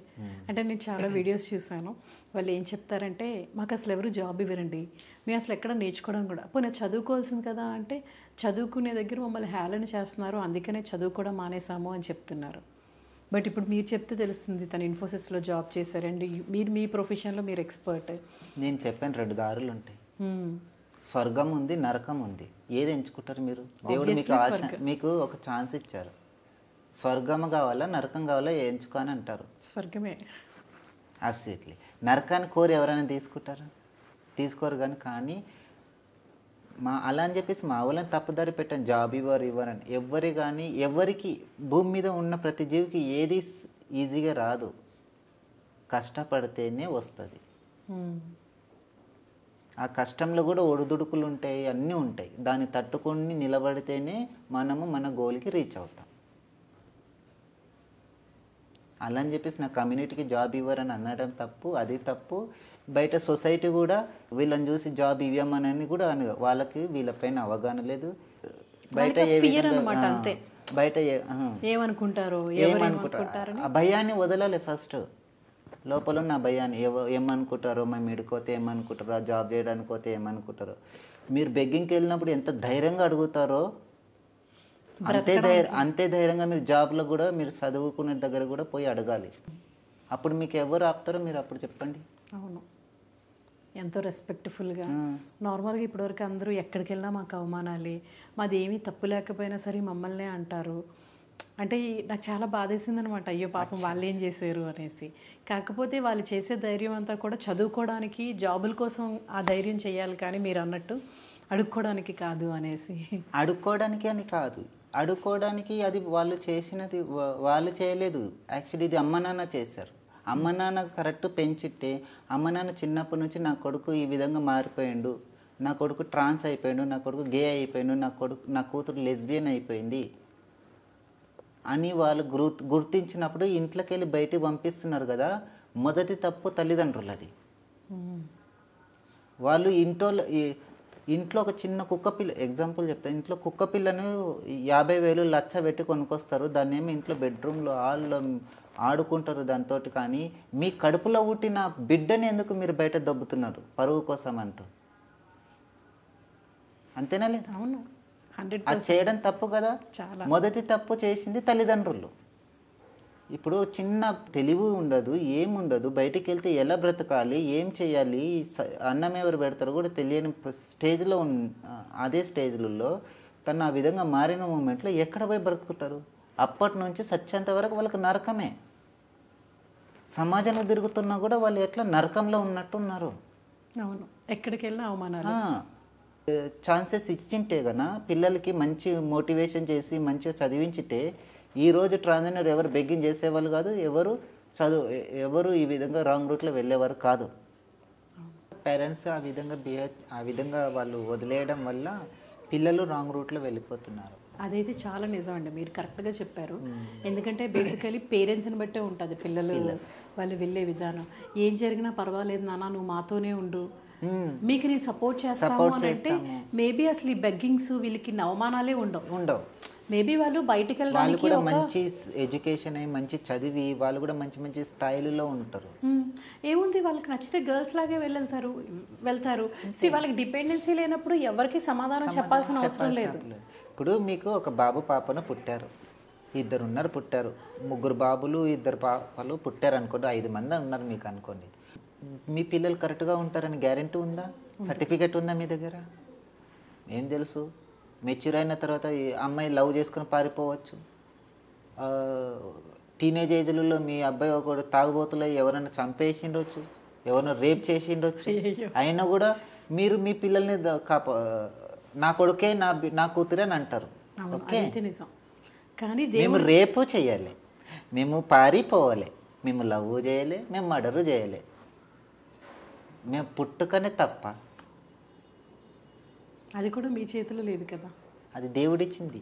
అంటే నేను చాలా వీడియోస్ చూసాను. వాళ్ళు ఏం చెప్తారంటే, మాకు అసలు ఎవరు జాబ్ ఇవ్వరండి, మేము అసలు ఎక్కడ నేర్చుకోవడం కూడా, పోనీ చదువుకోవాల్సింది కదా అంటే చదువుకునే దగ్గర మమ్మల్ని హేళన చేస్తున్నారు, అందుకనే చదువుకోవడం మానేసాము అని చెప్తున్నారు. బట్ ఇప్పుడు మీరు చెప్తే తెలుస్తుంది తను ఇన్ఫోసిస్లో జాబ్ చేశారండి, మీరు మీ ప్రొఫెషన్లో మీరు ఎక్స్పర్ట్. నేను చెప్పాను 2 దారులు ఉంటాయి, స్వర్గం ఉంది, నరకం ఉంది, ఏది ఎంచుకుంటారు మీరు? దేవుడు మీకు మీకు ఒక ఛాన్స్ ఇచ్చారు, స్వర్గం కావాలా నరకం కావాలా ఎంచుకొని అంటారు. స్వర్గమే అబ్సల్యూట్లీ. నరకాన్ని కోరి ఎవరైనా తీసుకోరు కానీ అలా అని చెప్పేసి మా వాళ్ళని తప్పుదారి పెట్టాను, జాబ్ ఇవ్వరని. ఎవరికి భూమి మీద ఉన్న ప్రతి జీవికి ఏది ఈజీగా రాదు, కష్టపడితేనే వస్తుంది. ఆ కష్టంలో కూడా ఒడిదుడుకులు ఉంటాయి, అన్నీ ఉంటాయి, దాన్ని తట్టుకొని నిలబడితేనే మనము మన గోల్కి రీచ్ అవుతాం. అలా అని చెప్పేసి నా కమ్యూనిటీకి జాబ్ ఇవ్వరని అనడం తప్పు, అది తప్పు. బయట సొసైటీ కూడా వీళ్ళని చూసి జాబ్ ఇవ్వమని కూడా వాళ్ళకి వీళ్ళపైన అవగాహన లేదు. బయట ఏమనుకుంటారో ఆ భయాన్ని వదలాలి. ఫస్ట్ లోపల ఉన్న భయాన్ని ఏమనుకుంటారో, మేము ఇడుకోతే ఏమనుకుంటారో, జాబ్ చేయడానికి పోతే ఏమనుకుంటారో. మీరు బెగ్గింగ్కి వెళ్ళినప్పుడు ఎంత ధైర్యంగా అడుగుతారో అంతే ధైర్యంగా మీరు జాబ్లో కూడా మీరు చదువుకునే దగ్గర కూడా పోయి అడగాలి. అప్పుడు మీకు ఎవరు ఆపుతారో మీరు అప్పుడు చెప్పండి. అవును, ఎంతో రెస్పెక్ట్ఫుల్గా. నార్మల్గా ఇప్పటివరకు అందరూ ఎక్కడికి వెళ్ళినా మాకు అవమానాలే, మాది ఏమీ తప్పు లేకపోయినా సరే మమ్మల్నే అంటారు. అంటే నాకు చాలా బాధేసింది అనమాట, అయ్యో పాపం వాళ్ళు ఏం చేశారు అనేసి. కాకపోతే వాళ్ళు చేసే ధైర్యం అంతా కూడా చదువుకోవడానికి, జాబుల కోసం ఆ ధైర్యం చేయాలి, కానీ మీరు అన్నట్టు అడుక్కోవడానికి కాదు అనేసి. అడుక్కోవడానికి అని కాదు, అడుక్కోవడానికి అది వాళ్ళు చేసినది వాళ్ళు చేయలేదు. యాక్చువల్లీ ఇది అమ్మ నాన్న చేశారు. అమ్మ నాన్న కరెక్ట్ పెంచితే, అమ్మ నాన్న చిన్నప్పటి నుంచి నా కొడుకు ఈ విధంగా మారిపోయిండు, నా కొడుకు ట్రాన్స్ అయిపోయిండు, నా కొడుకు గే అయిపోయిండు, నా కూతురు లెస్బియన్ అయిపోయింది అని వాళ్ళు గుర్తించినప్పుడు ఇంట్లోకి వెళ్ళి బయటికి పంపిస్తున్నారు కదా. మొదటి తప్పు తల్లిదండ్రులది. వాళ్ళు ఇంట్లో ఒక చిన్న కుక్క పిల్ల, ఎగ్జాంపుల్ చెప్తాను, ఇంట్లో కుక్క పిల్లను 50,000 లచ్చ పెట్టి కొనుక్కొస్తారు. దాన్ని ఏమి ఇంట్లో బెడ్రూమ్లో హాల్లో ఆడుకుంటారు దాంతో. కానీ మీ కడుపులో పుట్టిన బిడ్డని ఎందుకు మీరు బయట దొబ్బుతున్నారు పరువు కోసం అంటూ? అంతేనా లేదా? అవును, అది చేయడం తప్పు కదా. చాలా మొదటి తప్పు చేసింది తల్లిదండ్రులు. ఇప్పుడు చిన్న తెలివి ఉండదు, ఏముండదు, బయటికి వెళ్తే ఎలా బ్రతకాలి, ఏం చేయాలి, అన్నం ఎవరు పెడతారు కూడా తెలియని స్టేజ్లో అదే స్టేజ్లలో తను ఆ విధంగా మారిన మూమెంట్లో ఎక్కడ పోయి బ్రతుకుతారు? అప్పటి నుంచి సత్యంత వరకు వాళ్ళకి నరకమే. సమాజంలో తిరుగుతున్నా కూడా వాళ్ళు ఎట్లా నరకంలో ఉన్నట్టున్నారు. అవును, ఎక్కడికి వెళ్ళినా అవమానాలు. ఛాన్సెస్ ఇచ్చింటే కన్నా పిల్లలకి మంచి మోటివేషన్ చేసి మంచిగా చదివించితే ఈరోజు ట్రాన్స్జెండర్ ఎవరు బెగ్గింగ్ చేసేవాళ్ళు కాదు, ఎవరు ఈ విధంగా రాంగ్ రూట్లో వెళ్ళేవారు కాదు. పేరెంట్స్ ఆ విధంగా వాళ్ళు వదిలేయడం వల్ల పిల్లలు రాంగ్ రూట్లో వెళ్ళిపోతున్నారు. అదైతే చాలా నిజం అండి, మీరు కరెక్ట్గా చెప్పారు. ఎందుకంటే బేసికలీ పేరెంట్స్ని బట్టే ఉంటుంది పిల్లలు వాళ్ళు వెళ్ళే విధానం. ఏం జరిగినా పర్వాలేదు నాన్న, నువ్వు మాతోనే ఉండు, మీకు నేను సపోర్ట్ చేస్తాము అని అంటే మేబీ అసలు ఈ బెగ్గింగ్స్ వీళ్ళకి అవమానాలే ఉండవు. మేబీ వాళ్ళు బయటికి వెళ్ళడానికి కూడా మంచి ఎడ్యుకేషన్ అయ్యి మంచి చదివి వాళ్ళు కూడా మంచి మంచి స్థాయిలలో ఉంటారు. ఏముంది, వాళ్ళకి నచ్చితే గర్ల్స్ లాగే వెళ్తారు. వాళ్ళకి డిపెండెన్సీ లేనప్పుడు ఎవరికి సమాధానం చెప్పాల్సిన అవసరం లేదు. ఇప్పుడు మీకు ఒక బాబు పాపను పుట్టారు, ఇద్దరు పుట్టారు, 3 బాబులు 2 పాపలు పుట్టారు అనుకోండి, 5 మంది ఉన్నారు మీకు అనుకోండి. మీ పిల్లలు కరెక్ట్గా ఉంటారని గ్యారెంటీ ఉందా? సర్టిఫికెట్ ఉందా మీ దగ్గర? ఏం తెలుసు? మెచ్యూర్ అయిన తర్వాత ఈ అమ్మాయి లవ్ చేసుకుని పారిపోవచ్చు. టీనేజ్ ఏజ్లలో మీ అబ్బాయి ఒకడు తాగుబోతులై ఎవరైనా చంపేసిండొచ్చు, ఎవరైనా రేప్ చేసిండొచ్చు. అయినా కూడా మీరు మీ పిల్లల్ని నా కొడుకే నా కూతురే అని అంటారు. ఓకే, కానీ మేము రేపు చేయాలి, మేము పారిపోవాలి, మేము లవ్ చేయాలి, మేము మర్డర్ చేయాలి, మేము పుట్టుకనే తప్ప. అది కూడా మీ చేతిలో లేదు కదా, అది దేవుడిచ్చింది.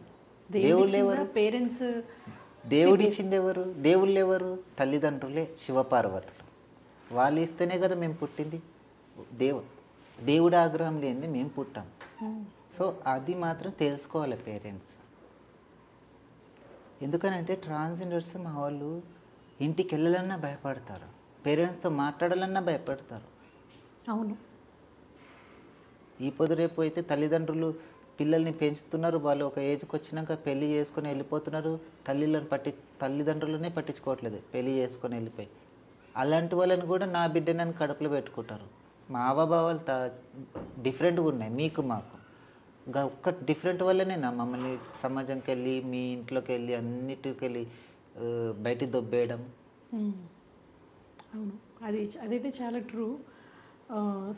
దేవుళ్ళు ఎవరు? పేరెంట్స్. దేవుడిచ్చింది ఎవరు? దేవుళ్ళు ఎవరు? తల్లిదండ్రులే, శివపార్వతులు. వాళ్ళు ఇస్తేనే కదా మేము పుట్టింది. దేవుడి ఆగ్రహం లేనిది మేము పుట్టాం. సో అది మాత్రం తెలుసుకోవాలి పేరెంట్స్. ఎందుకనంటే ట్రాన్స్జెండర్స్ మా వాళ్ళు ఇంటికి వెళ్ళాలన్నా భయపడతారు, పేరెంట్స్తో మాట్లాడాలన్నా భయపడతారు. అవును, ఈ పొద్దు రేపు అయితే తల్లిదండ్రులు పిల్లల్ని పెంచుతున్నారు, వాళ్ళు ఒక ఏజ్కి వచ్చినాక పెళ్లి చేసుకొని వెళ్ళిపోతున్నారు, తల్లిదండ్రులనే పట్టించుకోవట్లేదు, పెళ్లి చేసుకొని వెళ్ళిపోయి. అలాంటి వాళ్ళని కూడా నా బిడ్డనని కడుపులో పెట్టుకుంటారు. మా హావభావాలు డిఫరెంట్గా ఉన్నాయి మీకు మాకు. ఒక్క డిఫరెంట్ వల్లనే నా మమ్మల్ని సమాజంకి వెళ్ళి మీ ఇంట్లోకి వెళ్ళి అన్నిటికి వెళ్ళి బయటికి దొబ్బేయడం. అవును, అదైతే చాలా ట్రూ.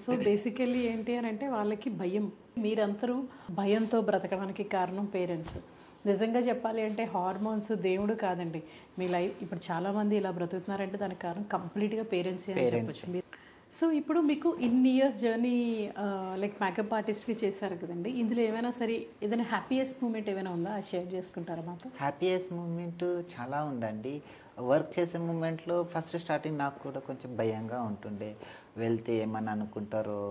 సో బేసికల్లీ ఏంటి అని అంటే వాళ్ళకి భయం. మీరందరూ భయంతో బ్రతకడానికి కారణం పేరెంట్స్. నిజంగా చెప్పాలి అంటే హార్మోన్స్ దేవుడు కాదండి మీ లైఫ్. ఇప్పుడు చాలామంది ఇలా బ్రతుకుతున్నారంటే దానికి కారణం కంప్లీట్గా పేరెంట్సే అని చెప్పచ్చు. సో ఇప్పుడు మీకు ఇన్ని ఇయర్స్ జర్నీ లైక్ మేకప్ ఆర్టిస్ట్కి చేశారు కదండి, ఇందులో ఏమైనా సరే ఏదైనా హ్యాపీయెస్ట్ మూమెంట్ ఏమైనా ఉందా, అది షేర్ చేసుకుంటారా మాతో? హ్యాపీయెస్ట్ మూమెంట్ చాలా ఉందండి. వర్క్ చేసే మూమెంట్లో ఫస్ట్ స్టార్టింగ్ నాకు కూడా కొంచెం భయంగా ఉంటుండే, వెళ్తే ఏమని అనుకుంటారో,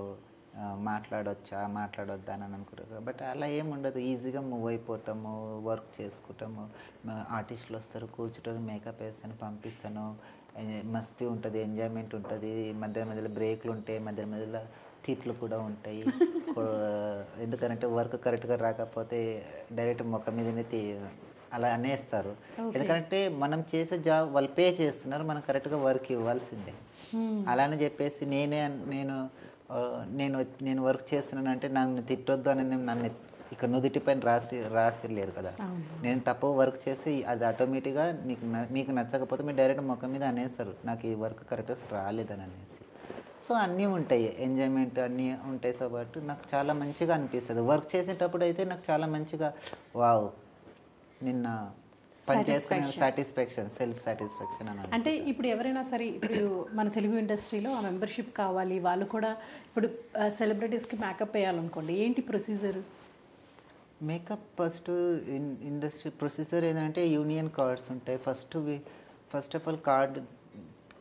మాట్లాడొద్దా అని అనుకుంటారు. బట్ అలా ఏముండదు, ఈజీగా మూవ్ అయిపోతాము, వర్క్ చేసుకుంటాము. ఆర్టిస్టులు వస్తారు, కూర్చుంటారు, మేకప్ వేస్తాను, పంపిస్తాను, మస్తీ ఉంటుంది, ఎంజాయ్మెంట్ ఉంటుంది. మధ్యలో బ్రేక్లు ఉంటాయి, మధ్యలో తిట్లు కూడా ఉంటాయి. ఎందుకంటే వర్క్ కరెక్ట్గా రాకపోతే డైరెక్ట్ మొక్క మీదనే అలా అనేస్తారు. ఎందుకంటే మనం చేసే జాబ్ వాళ్ళు పే చేస్తున్నారు, మనం కరెక్ట్గా వర్క్ ఇవ్వాల్సిందే. అలానే చెప్పేసి నేను వర్క్ చేస్తున్నానంటే నన్ను తిట్టొద్దు అని నన్ను ఇక్కడ నుదుటి పైన రాసిలేరు కదా. నేను తప్పు వర్క్ చేసి అది ఆటోమేటిక్గా మీకు నచ్చకపోతే మీరు డైరెక్ట్ ముఖం మీద అనేస్తారు, నాకు ఈ వర్క్ కరెక్ట్గా రాలేదని అనేసి. సో అన్నీ ఉంటాయి, ఎంజాయ్మెంట్ అన్నీ ఉంటాయి. కాబట్టి నాకు చాలా మంచిగా అనిపిస్తుంది వర్క్ చేసేటప్పుడు. అయితే నాకు చాలా మంచిగా వావ్ నిన్న పని చేసుకునే సాటిస్ఫాక్షన్, సెల్ఫ్ సాటిస్ఫాక్షన్ అని. అంటే ఇప్పుడు ఎవరైనా సరే ఇప్పుడు మన తెలుగు ఇండస్ట్రీలో ఆ మెంబర్షిప్ కావాలి, వాళ్ళు కూడా ఇప్పుడు సెలబ్రిటీస్కి మేకప్ వేయాలనుకోండి, ఏంటి procedure? Makeup first industry procedure ఏంటంటే యూనియన్ కార్డ్స్ ఉంటాయి. ఫస్ట్ ఆఫ్ ఆల్ కార్డ్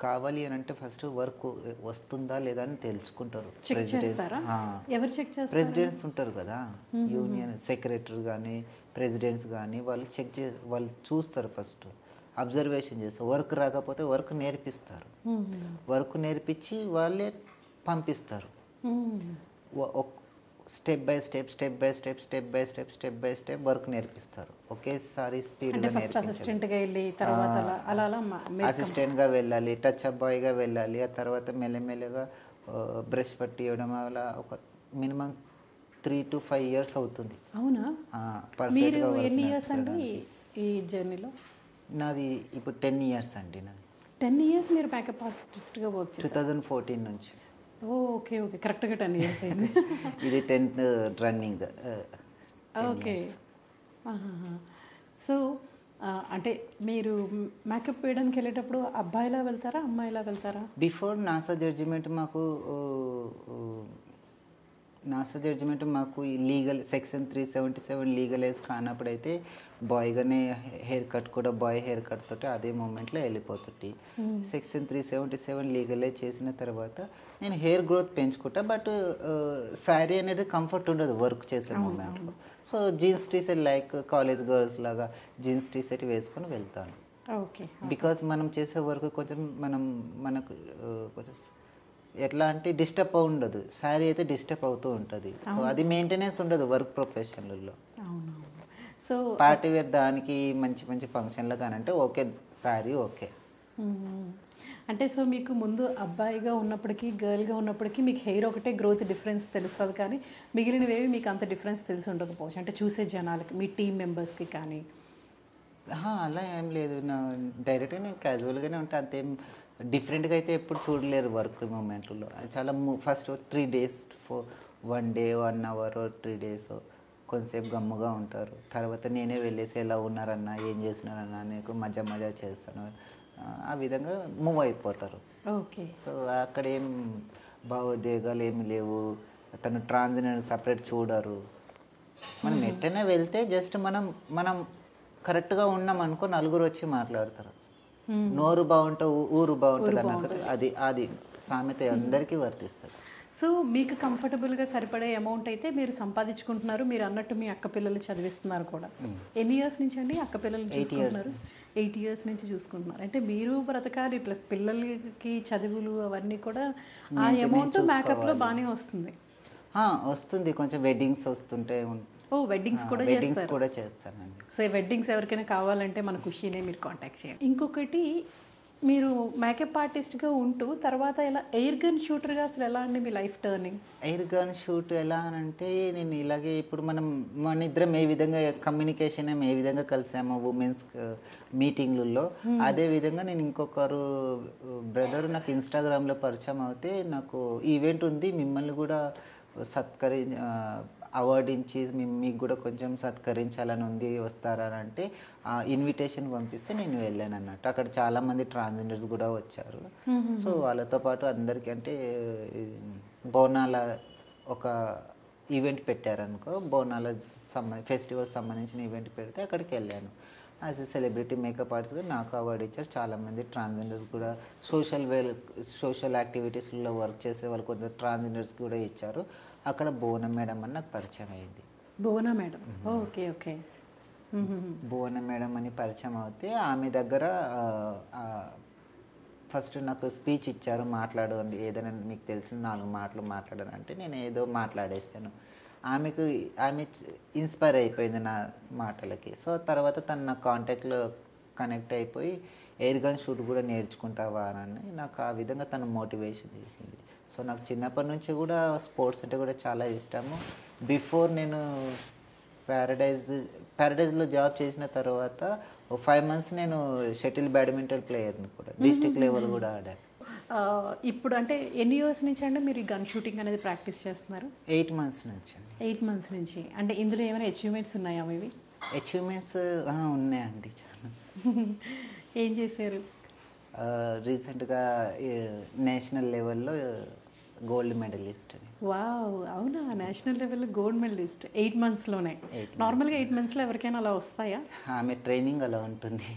కావాలి అని అంటే ఫస్ట్ వర్క్ వస్తుందా లేదా అని తెలుసుకుంటారు. చెక్ చేస్తారా? ఎవరు చెక్ చేస్తారు? ప్రెసిడెంట్స్ ఉంటారు కదా, యూనియన్ సెక్రటరీ కానీ ప్రెసిడెంట్స్ కానీ వాళ్ళు వాళ్ళు చూస్తారు. ఫస్ట్ అబ్జర్వేషన్ చేస్తారు. వర్క్ రాకపోతే వర్క్ నేర్పిస్తారు. వర్క్ నేర్పించి వాళ్ళే పంపిస్తారు. స్టెప్ బై స్టెప్ వర్క్ నేర్పిస్తారు. ఒకేసారి స్పీడ్గా అసిస్టెంట్గా వెళ్ళి తర్వాత అసిస్టెంట్గా వెళ్ళాలి, టచ్ అప్ బాయ్గా వెళ్ళాలి. ఆ తర్వాత మెల్లమెల్లగా బ్రష్ పట్టి ఇవ్వడం వల్ల ఒక మినిమం 3 to 5 years అవుతుంది. అవునా? మీరు ఎన్ని ఇయర్స్ అండి ఈ జర్నీలో? నాది ఇప్పుడు 10 years అండి. నాది 10 years మీరు మేకప్ ఆర్టిస్ట్గా వర్క్ చేశారు? 2014 నుంచి. ఓకే ఓకే, కరెక్ట్గా 10 years అయింది. ఇది 10th రన్నింగ్. ఓకే. సో అంటే మీరు మేకప్ వేయడానికి వెళ్ళేటప్పుడు అబ్బాయిలా వెళ్తారా అమ్మాయిలా వెళ్తారా? బిఫోర్ నాసా జడ్జిమెంట్ మాకు లీగల్ సెక్షన్ 377 లీగలైజ్ కానప్పుడైతే బాయ్గానే హెయిర్ కట్ కూడా బాయ్ హెయిర్ కట్ తోటి అదే మూమెంట్లో వెళ్ళిపోతుంది. సెక్షన్ 377 లీగలైజ్ చేసిన తర్వాత నేను హెయిర్ గ్రోత్ పెంచుకుంటా. బట్ శారీ అనేది కంఫర్ట్ ఉండదు వర్క్ చేసే మూమెంట్లో. So jeans T-shirt like college girls లాగా జీన్స్ టీషర్ట్ వేసుకొని వెళ్తాను. ఓకే. బికాజ్ మనం చేసే వర్క్ కొంచెం మనకు కొంచెం ఎట్లా అంటే డిస్టర్బ్ ఉండదు. శారీ అయితే డిస్టర్బ్ అవుతూ ఉంటుంది. సో అది మెయింటెనెన్స్ ఉండదు వర్క్ ప్రొఫెషనల్లో. సో పార్టీ వేర్ దానికి మంచి మంచి ఫంక్షన్లో కానంటే ఓకే శారీ ఓకే. అంటే సో మీకు ముందు అబ్బాయిగా ఉన్నప్పటికీ గర్ల్గా ఉన్నప్పటికీ మీకు హెయిర్ ఒకటే గ్రోత్ డిఫరెన్స్ తెలుస్తుంది, కానీ మిగిలినవేవి మీకు అంత డిఫరెన్స్ తెలిసి ఉండకపోవచ్చు. అంటే చూసే జనాలకి, మీ టీమ్ మెంబర్స్కి కానీ. అలా ఏం లేదు. నా డైరెక్ట్గా నేను క్యాజువల్గానే ఉంటాను. అంతేం డిఫరెంట్గా అయితే ఎప్పుడు చూడలేరు వర్క్ మూమెంట్లో. చాలా first 3 days 1 day 1 hour 3 days కొంతసేపు గమ్ముగా ఉంటారు. తర్వాత నేనే వెళ్ళేసి ఎలా ఉన్నారన్నా ఏం చేస్తున్నారన్నా నీకు మజా చేస్తాను, ఆ విధంగా మూవ్ అయిపోతారు. ఓకే. సో అక్కడ ఏం భావోద్వేగాలు ఏమి లేవు. తను ట్రాన్స్జెండర్ సపరేట్ చూడరు. మనం ఎట్టైనా వెళ్తే జస్ట్ మనం కరెక్ట్గా ఉన్నాం అనుకో నలుగురు వచ్చి మాట్లాడతారు. నోరు బాగుంటే ఊరు బాగుంటుంది అన్నట్టు అది సామెత అందరికీ వర్తిస్తుంది. సో మీకు కంఫర్టబుల్గా సరిపడే అమౌంట్ అయితే మీరు సంపాదించుకుంటున్నారు. మీరు అన్నట్టు మీ అక్క పిల్లలు చదివిస్తున్నారు కూడా. ఎన్ని ఇయర్స్ నుంచి అండి అక్క పిల్లలు చూసుకుంటున్నారు? 8 years నుంచి చూసుకుంటున్నారు. అంటే మీరు బ్రతకాలి ప్లస్ పిల్లలకి చదువులు అవన్నీ కూడా ఆ అమౌంట్ మేకప్లో బాగానే వస్తుంది. వస్తుంది. కొంచెం వెడ్డింగ్స్ వస్తుంటే వెడ్డింగ్స్ కూడా చేస్తానండి. సో ఈ వెడ్డింగ్స్ ఎవరికైనా కావాలంటే మన ఖుషీనే మీరు కాంటాక్ట్ చేయండి. ఇంకొకటి, మీరు మేకప్ ఆర్టిస్ట్గా ఉంటూ తర్వాత ఎలా ఎయిర్ గన్ షూటర్గా అసలు ఎలా అండి మీ life turning? Air gun shoot ఎలా అంటే నేను ఇలాగే ఇప్పుడు మన ఇద్దరం ఏ విధంగా కమ్యూనికేషన్ ఏ విధంగా కలిసామో ఉమెన్స్ మీటింగ్లలో, అదే విధంగా నేను ఇంకొకరు బ్రదర్ నాకు ఇన్స్టాగ్రామ్లో పరిచయం అవుతే నాకు ఈవెంట్ ఉంది మిమ్మల్ని కూడా అవార్డు ఇచ్చి మీకు కూడా కొంచెం సత్కరించాలని ఉంది వస్తారా అంటే ఇన్విటేషన్ పంపిస్తే నేను వెళ్ళాను అన్నట్టు. అక్కడ చాలామంది ట్రాన్స్జెండర్స్ కూడా వచ్చారు. సో వాళ్ళతో పాటు అందరికీ అంటే బోనాల ఒక ఈవెంట్ పెట్టారనుకో, బోనాల ఫెస్టివల్ సంబంధించిన ఈవెంట్ పెడితే అక్కడికి వెళ్ళాను. యాజ్ ఎ సెలబ్రిటీ మేకప్ ఆర్టిస్ట్గా నాకు అవార్డు ఇచ్చారు. చాలామంది ట్రాన్స్జెండర్స్ కూడా సోషల్ యాక్టివిటీస్లో వర్క్ చేసే వాళ్ళు కొంత ట్రాన్స్జెండర్స్ కూడా ఇచ్చారు. అక్కడ భువన మేడం అని నాకు పరిచయం అయింది. భువన మేడం, ఓకే ఓకే. భువన మేడం అని పరిచయం అవుతే ఆమె దగ్గర ఫస్ట్ నాకు స్పీచ్ ఇచ్చారు. మాట్లాడండి, ఏదైనా మీకు తెలిసిన 4 మాటలు మాట్లాడానంటే నేను ఏదో మాట్లాడేసాను. ఆమె ఇన్స్పైర్ అయిపోయింది నా మాటలకి. సో తర్వాత తను నా కాంటాక్ట్లో కనెక్ట్ అయిపోయి ఎయిర్ గన్ షూట్ కూడా నేర్చుకుంటావా అని నాకు ఆ విధంగా తను మోటివేషన్ చేసింది. సో నాకు చిన్నప్పటి నుంచి కూడా స్పోర్ట్స్ అంటే కూడా చాలా ఇష్టము. బిఫోర్ నేను ప్యారడైజ్లో జాబ్ చేసిన తర్వాత 5 months నేను షటిల్ బ్యాడ్మింటన్ ప్లేయర్ని కూడా, డిస్ట్రిక్ట్ లెవెల్ కూడా ఆడాను. ఇప్పుడు అంటే ఎన్ని ఇయర్స్ నుంచి అండి మీరు ఈ గన్ షూటింగ్ అనేది ప్రాక్టీస్ చేస్తున్నారు? 8 months నుంచి అండి. 8 months నుంచి. అంటే ఇందులో ఏమైనా అచీవ్మెంట్స్ ఉన్నాయా ఇవి? అచీవ్మెంట్స్ ఉన్నాయండి చాలా. ఏం చేశారు? రీసెంట్గా నేషనల్ లెవెల్లో గోల్డ్ మెడలిస్ట్. వావ్! అవునా? నేషనల్ లెవెల్లో గోల్డ్ మెడలిస్ట్ 8 మంత్స్‌లోనే. 8 నార్మల్‌గా 8 మంత్స్‌లో ఎవరికైనా అలా వస్తాయా? ఆమె ట్రైనింగ్ అలా ఉంటుంది,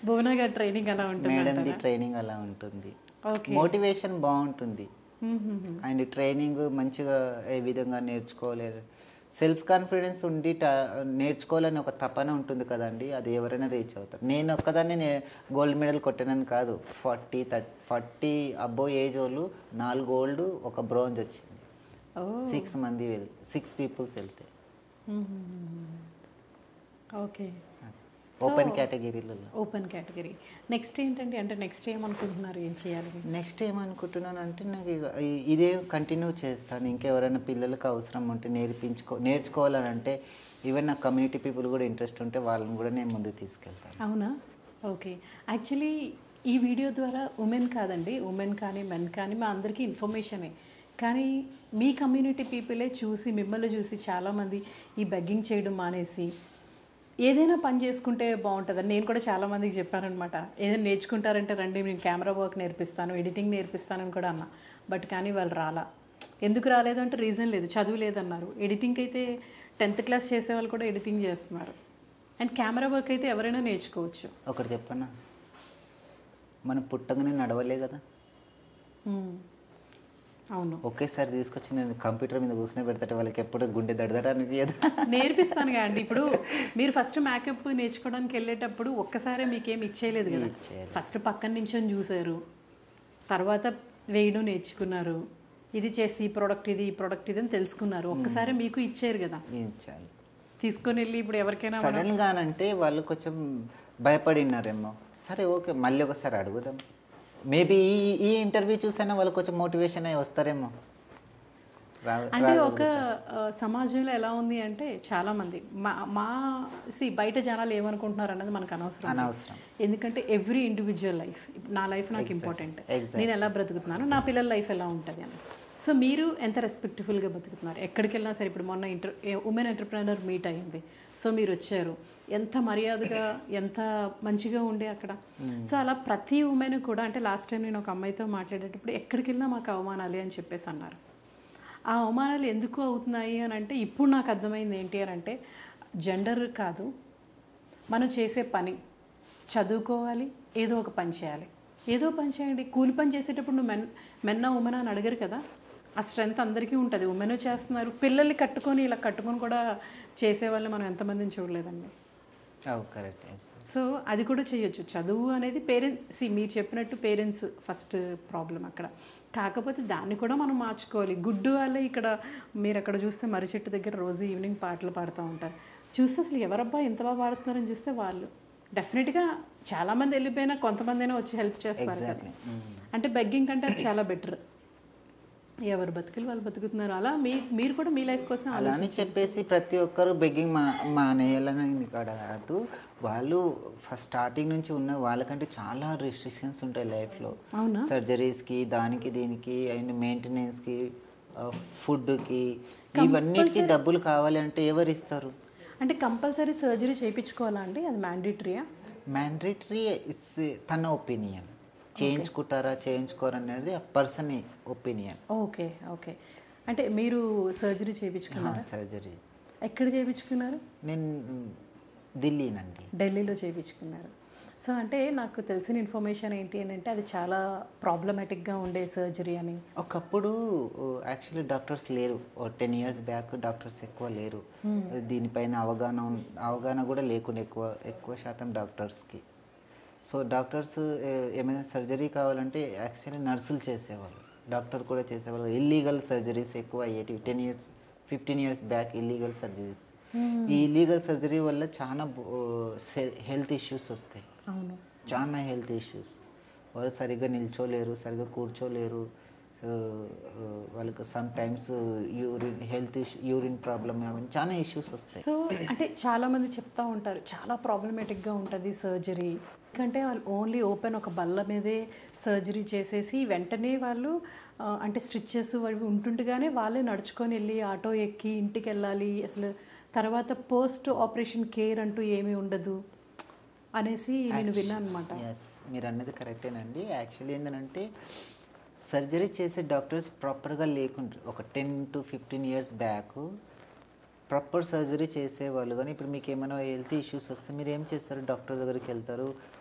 భువన గారి ట్రైనింగ్ అలా ఉంటుంది మేడంది అంటారా? ట్రైనింగ్ అలా ఉంటుంది. ఓకే. మోటివేషన్ బాగుంటుంది హుహుహు. అండ్ ట్రైనింగ్ మంచిగా ఏ విధంగా నేర్చుకోవాలి, సెల్ఫ్ కాన్ఫిడెన్స్ ఉండి నేర్చుకోవాలని ఒక తపన ఉంటుంది కదండి, అది ఎవరైనా రీచ్ అవుతారు. నేను ఒక్కదాన్ని గోల్డ్ మెడల్ కొట్టానని కాదు, 40 అబ్బో ఏజ్ వాళ్ళు 4 గోల్డ్ 1 బ్రోంజ్ వచ్చింది. ఓహ్! 6 పీపుల్స్ వెళ్తే హుహుహు. ఓకే. ఓపెన్ కేటగిరీలలో. Open category. నెక్స్ట్ ఏంటండి? అంటే నెక్స్ట్ ఏమనుకుంటున్నారు? ఏం చేయాలి? నెక్స్ట్ ఏమనుకుంటున్నాను అంటే నాకు ఇదే కంటిన్యూ చేస్తాను. ఇంకెవరైనా పిల్లలకు అవసరం ఉంటే నేర్చుకోవాలని అంటే ఈవెన్ నా కమ్యూనిటీ పీపుల్ కూడా ఇంట్రెస్ట్ ఉంటే వాళ్ళని కూడా నేను ముందుకు తీసుకెళ్తాను. అవునా? ఓకే. యాక్చువల్లీ ఈ వీడియో ద్వారా ఉమెన్ కాదండి, ఉమెన్ కానీ మెన్ కానీ మా అందరికీ ఇన్ఫర్మేషనే. కానీ మీ కమ్యూనిటీ పీపులే చూసి మిమ్మల్ని చూసి చాలామంది ఈ బెగ్గింగ్ చేయడం మానేసి ఏదైనా పని చేసుకుంటే బాగుంటుందని నేను కూడా చాలామందికి చెప్పానమాట. ఏదైనా నేర్చుకుంటారంటే రండి, నేను కెమెరా వర్క్ నేర్పిస్తాను, ఎడిటింగ్ నేర్పిస్తానని కూడా అన్నా. బట్ కానీ వాళ్ళు రాలా. ఎందుకు రాలేదు అంటే రీజన్ లేదు, చదువు లేదన్నారు. ఎడిటింగ్కి అయితే 10th క్లాస్ చేసే వాళ్ళు కూడా ఎడిటింగ్ చేస్తున్నారు. అండ్ కెమెరా వర్క్ అయితే ఎవరైనా నేర్చుకోవచ్చు. ఒకటి చెప్పనా, మనం పుట్టగానే నడవలే కదా, అవును. ఒకేసారి తీసుకొచ్చి నేను కంప్యూటర్ మీద కూర్చుని పెడతాడు, వాళ్ళకి ఎప్పుడు గుండె దడదడానికి నేర్పిస్తాను అండి. ఇప్పుడు మీరు ఫస్ట్ మేకప్ నేర్చుకోవడానికి వెళ్ళేటప్పుడు ఒక్కసారి మీకేం ఇచ్చేయలేదు కదా, ఫస్ట్ పక్కన నించొని చూసారు, తర్వాత వేయడం నేర్చుకున్నారు, ఇది చేసి ఈ ప్రోడక్ట్ ఇది అని తెలుసుకున్నారు. ఒక్కసారి మీకు ఇచ్చారు కదా, ఇచ్చాను. తీసుకొని వెళ్ళి ఇప్పుడు ఎవరికైనా సడన్ గానంటే వాళ్ళు కొంచెం భయపడినారేమో, సరే ఓకే మళ్ళీ ఒకసారి అడుగుదాం, మేబీ ఈ ఇంటర్వ్యూ చూసైనా వాళ్ళు కొంచెం మోటివేషన్ అయ్యి వస్తారేమో. అంటే ఒక సమాజంలో ఎలా ఉంది అంటే చాలామంది మా బయట జనాలు ఏమనుకుంటున్నారు అన్నది మనకు అనవసరం. ఎందుకంటే ఎవ్రీ ఇండివిజువల్ లైఫ్, నా లైఫ్ నాకు ఇంపార్టెంట్, నేను ఎలా బ్రతుకుతున్నాను, నా పిల్లల లైఫ్ ఎలా ఉంటుంది అనేసి. సో మీరు ఎంత రెస్పెక్ట్ఫుల్గా బతుకుతున్నారు ఎక్కడికి వెళ్ళినా సరే. ఇప్పుడు మొన్న ఉమెన్ ఎంటర్ప్రెనర్ మీట్ అయ్యింది, సో మీరు వచ్చారు, ఎంత మర్యాదగా ఎంత మంచిగా ఉండే అక్కడ. సో అలా ప్రతి ఉమెన్ కూడా, అంటే లాస్ట్ టైం నేను ఒక అమ్మాయితో మాట్లాడేటప్పుడు ఎక్కడికి వెళ్ళినా మాకు అవమానాలే అని చెప్పేసి అన్నారు. ఆ అవమానాలు ఎందుకు అవుతున్నాయి అని అంటే ఇప్పుడు నాకు అర్థమైంది ఏంటి అని అంటే, జెండర్ కాదు, మనం చేసే పని, చదువుకోవాలి, ఏదో ఒక పని చేయాలి, ఏదో పని చేయండి. కూలి పని చేసేటప్పుడు నువ్వు మెన్నా ఉమెన్ అని అడగరు కదా, ఆ స్ట్రెంత్ అందరికీ ఉంటుంది. ఉమెన్ చేస్తున్నారు, పిల్లల్ని కట్టుకొని ఇలా కట్టుకొని కూడా చేసేవాళ్ళు మనం ఎంతమందిని చూడలేదండి. కరెక్ట్. సో అది కూడా చేయొచ్చు. చదువు అనేది పేరెంట్స్, మీరు చెప్పినట్టు పేరెంట్స్ ఫస్ట్ ప్రాబ్లం అక్కడ. కాకపోతే దాన్ని కూడా మనం మార్చుకోవాలి. గుడ్డు వాళ్ళే ఇక్కడ, మీరు అక్కడ చూస్తే మర్రి చెట్టు దగ్గర రోజు ఈవినింగ్ పాటలు పాడుతూ ఉంటారు. చూస్తే అసలు ఎవరబ్బా ఎంత బాగా పాడుతున్నారని చూస్తే వాళ్ళు. డెఫినెట్గా చాలామంది వెళ్ళిపోయినా కొంతమంది అయినా వచ్చి హెల్ప్ చేస్తారు కదా. అంటే బెగ్గింగ్ కంటే అది చాలా బెటర్. ఎవరు బతుకులు వాళ్ళు బతుకుతున్నారు. అలా మీరు కూడా మీ లైఫ్ కోసం అలానే చెప్పేసి ప్రతి ఒక్కరు బెగ్గింగ్ మానేయాలని కాదు, వాళ్ళు ఫస్ట్ స్టార్టింగ్ నుంచి ఉన్న వాళ్ళకంటే చాలా రెస్ట్రిక్షన్స్ ఉంటాయి లైఫ్లో. సర్జరీస్కి, దానికి దీనికి, అండ్ మెయింటెనెన్స్కి, ఫుడ్కి, ఇవన్నిటికీ డబ్బులు కావాలి అంటే ఎవరు ఇస్తారు? అంటే కంపల్సరీ సర్జరీ చేయించుకోవాలా అండి? అది మ్యాండేటరీయా? మ్యాండేటరీ ఇట్స్ తన ఒపీనియన్. చేయించుకుంటారా చేయించుకోరు అనేది ఆ పర్సన్ ఒపీనియన్. Okay okay. అంటే మీరు సర్జరీ చేయించుకున్నారా? సర్జరీ ఎక్కడ చేయించుకున్నారు? నేను ఢిల్లీనండి. ఢిల్లీలో చేయించుకున్నారు. సో అంటే నాకు తెలిసిన ఇన్ఫర్మేషన్ ఏంటి అని అంటే అది చాలా ప్రాబ్లమాటిక్గా ఉండే సర్జరీ అని. ఒకప్పుడు యాక్చువల్లీ డాక్టర్స్ లేరు, 10 years బ్యాక్ డాక్టర్స్ ఎక్కువ లేరు, దీనిపైన అవగాహన కూడా లేకుండా ఎక్కువ శాతం డాక్టర్స్కి. సో డాక్టర్స్ ఏమైనా సర్జరీ కావాలంటే యాక్చువల్లీ నర్సులు చేసేవాళ్ళు, డాక్టర్ కూడా చేసేవాళ్ళు. ఇల్లీగల్ సర్జరీస్ ఎక్కువ అయ్యేటివి 15 years బ్యాక్. ఇల్లీగల్ సర్జరీస్, ఈ ఇల్లీగల్ సర్జరీ వల్ల చాలా హెల్త్ ఇష్యూస్ వస్తాయి. అవును, చాలా హెల్త్ ఇష్యూస్. వాళ్ళు సరిగ్గా నిల్చోలేరు, సరిగ్గా కూర్చోలేరు, వాళ్ళకి సమ్ టైమ్స్ యూరిన్ ప్రాబ్లమ్, అవన్నీ చాలా ఇష్యూస్ వస్తాయి. సో అంటే చాలామంది చెప్తూ ఉంటారు చాలా ప్రాబ్లమేటిక్గా ఉంటుంది సర్జరీ. ఎందుకంటే వాళ్ళు ఓన్లీ ఓపెన్ ఒక బల్ల మీదే సర్జరీ చేసేసి వెంటనే వాళ్ళు అంటే స్టిచ్చెస్ అవి ఉంటుండగానే వాళ్ళే నడుచుకొని వెళ్ళి ఆటో ఎక్కి ఇంటికి వెళ్ళాలి. అసలు తర్వాత పోస్ట్ ఆపరేషన్ కేర్ అంటూ ఏమీ ఉండదు అనేసి నేను విన్నాను అనమాట. ఎస్, మీరు అన్నది కరెక్టేనండి. యాక్చువల్లీ ఏంటంటే సర్జరీ చేసే డాక్టర్స్ ప్రాపర్గా లేకుండా ఒక 10 to 15 years back proper surgery చేసేవాళ్ళు. కానీ ఇప్పుడు మీకు ఏమైనా హెల్త్ ఇష్యూస్ వస్తే మీరు ఏం చేస్తారు? డాక్టర్ దగ్గరికి వెళ్తారు,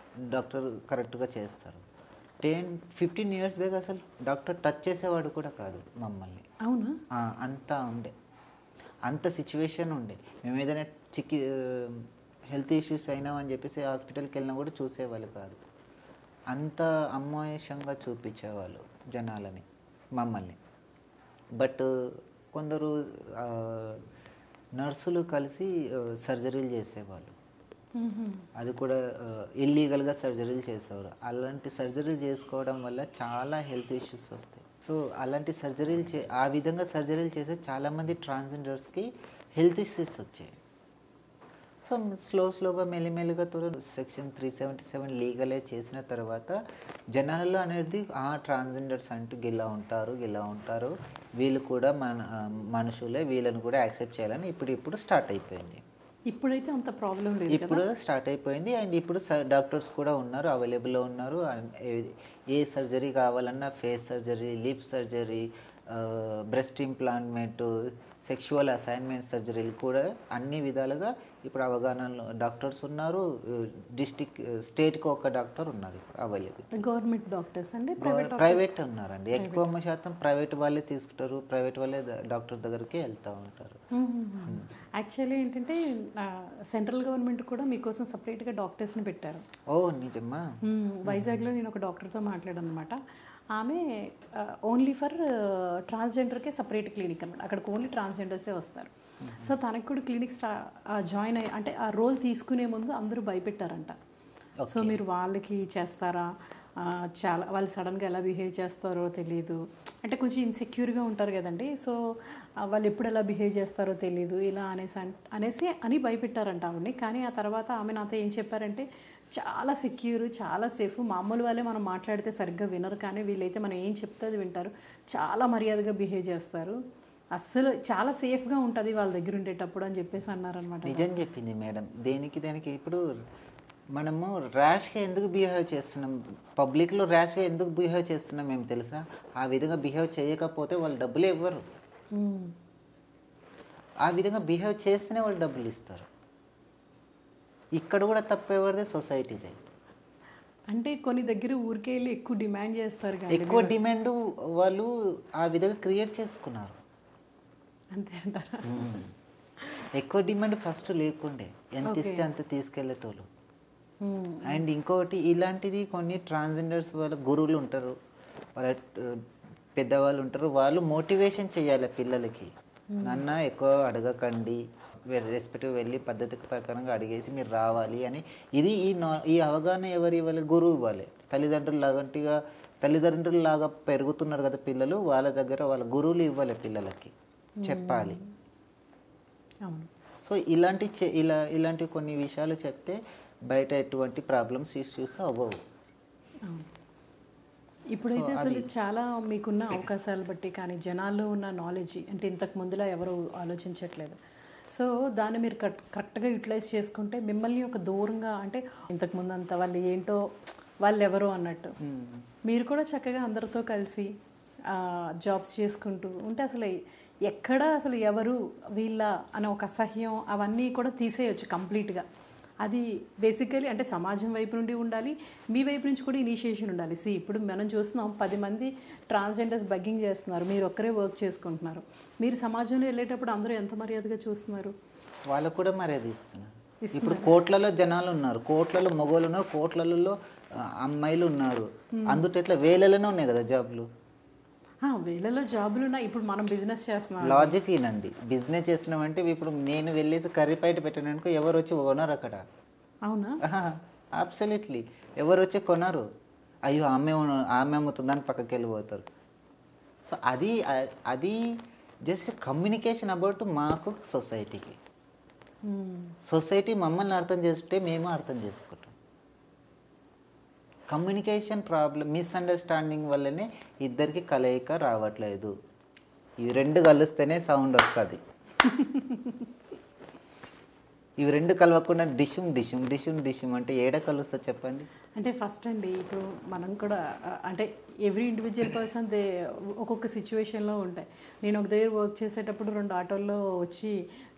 డాక్టర్ కరెక్ట్గా చేస్తారు. 10-15 years బ్యాక్ అసలు డాక్టర్ టచ్ చేసేవాడు కూడా కాదు మమ్మల్ని. అవునా? అంతా ఉండే, అంత సిచ్యువేషన్ ఉండే. మేము ఏదైనా హెల్త్ ఇష్యూస్ అయినా అని చెప్పేసి హాస్పిటల్కి వెళ్ళినా కూడా చూసేవాళ్ళు కాదు. అంత అమాయషంగా చూపించేవాళ్ళు జనాలని, మమ్మల్ని. బట్ కొందరు నర్సులు కలిసి సర్జరీలు చేసేవాళ్ళు. అది కూడా ఇల్లీగల్గా సర్జరీలు చేసేవారు. అలాంటి సర్జరీలు చేసుకోవడం వల్ల చాలా హెల్త్ ఇష్యూస్ వస్తాయి. సో అలాంటి సర్జరీలు ఆ విధంగా సర్జరీలు చేసే చాలామంది ట్రాన్స్జెండర్స్కి హెల్త్ ఇష్యూస్ వచ్చాయి. సో స్లోగా మెల్లిమెల్లిగా సెక్షన్ 377 లీగలే చేసిన తర్వాత జనాలలో అనేది ట్రాన్స్జెండర్స్ అంటూ ఇలా ఉంటారు, వీళ్ళు కూడా మనుషులే, వీళ్ళని కూడా యాక్సెప్ట్ చేయాలని ఇప్పుడు స్టార్ట్ అయిపోయింది. ఇప్పుడైతే అంత ప్రాబ్లం లేదు, ఇప్పుడు స్టార్ట్ అయిపోయింది. అండ్ ఇప్పుడు డాక్టర్స్ కూడా ఉన్నారు, అవైలబుల్లో ఉన్నారు. ఏ సర్జరీ కావాలన్నా, face surgery, lip surgery, breast implantment, sexual assignment సర్జరీలు కూడా అన్ని విధాలుగా ఇప్పుడు అవగాహనలో డాక్టర్స్ ఉన్నారు. స్టేట్కి ఒక డాక్టర్ ఉన్నారు ఇప్పుడు అవైలబుల్. గవర్నమెంట్ డాక్టర్స్ అండి, ప్రైవేట్ ఉన్నారండి. ఎక్కువ శాతం ప్రైవేట్ వాళ్ళే తీసుకుంటారు, ప్రైవేట్ వాళ్ళే డాక్టర్ దగ్గరికి వెళ్తూ ఉంటారు. యాక్చువల్లీ ఏంటంటే సెంట్రల్ గవర్నమెంట్ కూడా మీకోసం సపరేట్గా డాక్టర్స్ని పెట్టారు. ఓ నిజమా? వైజాగ్లో నేను ఒక డాక్టర్తో మాట్లాడాను అనమాట. ఆమె ఓన్లీ ఫర్ ట్రాన్స్జెండర్కే సపరేట్ క్లినిక్ అనమాట. అక్కడికి ఓన్లీ ట్రాన్స్జెండర్సే వస్తారు. సో తనకు కూడా క్లినిక్ జాయిన్ అయ్యి, అంటే ఆ రోల్ తీసుకునే ముందు అందరూ భయపెట్టారంట. సో మీరు వాళ్ళకి చేస్తారా, చాలా వాళ్ళు సడన్గా ఎలా బిహేవ్ చేస్తారో తెలియదు, అంటే కొంచెం ఇన్సెక్యూర్గా ఉంటారు కదండి. సో వాళ్ళు ఎప్పుడు ఎలా బిహేవ్ చేస్తారో తెలియదు, ఇలా అని భయపెట్టారంట ఆవిడని. కానీ ఆ తర్వాత ఆమె నాతో ఏం చెప్పారంటే, చాలా సెక్యూర్, చాలా సేఫ్, మామూలు వాళ్ళే మనం మాట్లాడితే సరిగ్గా వినరు, కానీ వీళ్ళైతే మనం ఏం చెప్తే అది వింటారు, చాలా మర్యాదగా బిహేవ్ చేస్తారు, అస్సలు చాలా సేఫ్గా ఉంటుంది వాళ్ళ దగ్గర ఉండేటప్పుడు అని చెప్పేసి అన్నారనమాట. నిజం చెప్పింది మేడం. దేనికి ఇప్పుడు మనము ర్యాష్గా ఎందుకు బిహేవ్ చేస్తున్నాం, పబ్లిక్లో ర్యాష్గా ఎందుకు బిహేవ్ చేస్తున్నాం మేము తెలుసా? ఆ విధంగా బిహేవ్ చేయకపోతే వాళ్ళు డబ్బులు ఇవ్వరు, ఆ విధంగా బిహేవ్ చేస్తేనే వాళ్ళు డబ్బులు ఇస్తారు. ఇక్కడ కూడా తప్పు ఎవరిదే? సొసైటీదే. అంటే కొన్ని దగ్గర ఊరికే వెళ్ళి ఎక్కువ డిమాండ్ చేస్తారు, ఎక్కువ డిమాండ్ వాళ్ళు ఆ విధంగా క్రియేట్ చేసుకున్నారు, అంతే అంటారా? ఎక్కువ డిమాండ్ ఫస్ట్ లేకుండే, ఎంత ఇస్తే అంత తీసుకెళ్ళేటోళ్ళు. అండ్ ఇంకొకటి ఇలాంటిది కొన్ని ట్రాన్స్జెండర్స్ వాళ్ళ గురువులు ఉంటారు, వాళ్ళ పెద్దవాళ్ళు ఉంటారు, వాళ్ళు మోటివేషన్ చేయాలి పిల్లలకి. నాన్న ఎక్కువ అడగకండి, రెస్పెక్టివ్ వెళ్ళి పద్ధతి ప్రకారంగా అడిగేసి మీరు రావాలి అని. ఇది ఈ అవగాహన ఎవరు ఇవ్వాలి? గురువు ఇవ్వాలి. తల్లిదండ్రులలాగా పెరుగుతున్నారు కదా పిల్లలు, వాళ్ళ దగ్గర వాళ్ళ గురువులు ఇవ్వాలి, పిల్లలకి చెప్పాలి. సో ఇలాంటి కొన్ని విషయాలు చెప్తే బయట ఎటువంటి ప్రాబ్లమ్స్ ఇష్యూస్ అవ్వవు. ఇప్పుడైతే అసలు చాలా మీకున్న అవకాశాలు బట్టి కానీ జనాల్లో ఉన్న నాలెడ్జ్, అంటే ఇంతకు ముందులా ఎవరు ఆలోచించట్లేదు. సో దాన్ని మీరు కరెక్ట్గా యూటిలైజ్ చేసుకుంటే మిమ్మల్ని ఒక దూరంగా, అంటే ఇంతకుముందు అంతా వాళ్ళు ఏంటో వాళ్ళు ఎవరో అన్నట్టు మీరు కూడా చక్కగా అందరితో కలిసి జాబ్స్ చేసుకుంటూ ఉంటే అసలు ఎక్కడ అసలు ఎవరు వీళ్ళ అనే ఒక అసహ్యం అవన్నీ కూడా తీసేయచ్చు కంప్లీట్గా. అది బేసికలీ అంటే సమాజం వైపు నుండి ఉండాలి, మీ వైపు నుంచి కూడా ఇనిషియేషన్ ఉండాలి. ఇప్పుడు మనం చూస్తున్నాం 10 మంది ట్రాన్స్జెండర్స్ బగ్గింగ్ చేస్తున్నారు, మీరు ఒక్కరే వర్క్ చేసుకుంటున్నారు. మీరు సమాజంలో వెళ్ళేటప్పుడు అందరూ ఎంత మర్యాదగా చూస్తున్నారు? వాళ్ళకు కూడా మర్యాద ఇస్తున్నారు. ఇప్పుడు కోట్లలో జనాలు ఉన్నారు, కోట్లలో మగవాళ్ళు ఉన్నారు, కోట్లలో అమ్మాయిలు ఉన్నారు. అందులో ఎట్లా వేలలోనే ఉన్నాయి కదా జాబ్లు. వేలలో జాబులు ఉన్నాయి. ఇప్పుడు మనం బిజినెస్ చేస్తున్నాం, లాజిక్ ఏనండి. బిజినెస్ చేస్తున్నామంటే ఇప్పుడు నేను వెళ్ళేసి కర్రీ బయట పెట్టాననుకో ఎవరు వచ్చి కొనరు అక్కడ. అవునా? అబ్సల్యూట్లీ ఎవరు వచ్చి కొనరు. అయ్యో ఆమె అమ్ముతుందని పక్కకి వెళ్ళిపోతారు. సో అది జస్ట్ కమ్యూనికేషన్ అబౌట్ మాకు సొసైటీకి. సొసైటీ మమ్మల్ని అర్థం చేస్తే మేము అర్థం చేసుకుంటాం. కమ్యూనికేషన్ ప్రాబ్లం, మిస్అండర్స్టాండింగ్ వల్లనే ఇద్దరికి కలయిక రావట్లేదు. ఈ రెండు కలిస్తేనే సౌండ్ వస్తుంది. ఇవి రెండు కలవకుండా డిషుమ్ డిషుమ్ డిషుమ్ డిషుమ్ అంటే ఏడ కలుస్తుంది చెప్పండి. అంటే ఫస్ట్ అండి ఇప్పుడు మనం కూడా అంటే ఎవ్రీ ఇండివిజువల్ పర్సన్ ఒక్కొక్క సిచ్యువేషన్లో ఉంటాయి. నేను ఒక దగ్గర వర్క్ చేసేటప్పుడు 2 ఆటోల్లో వచ్చి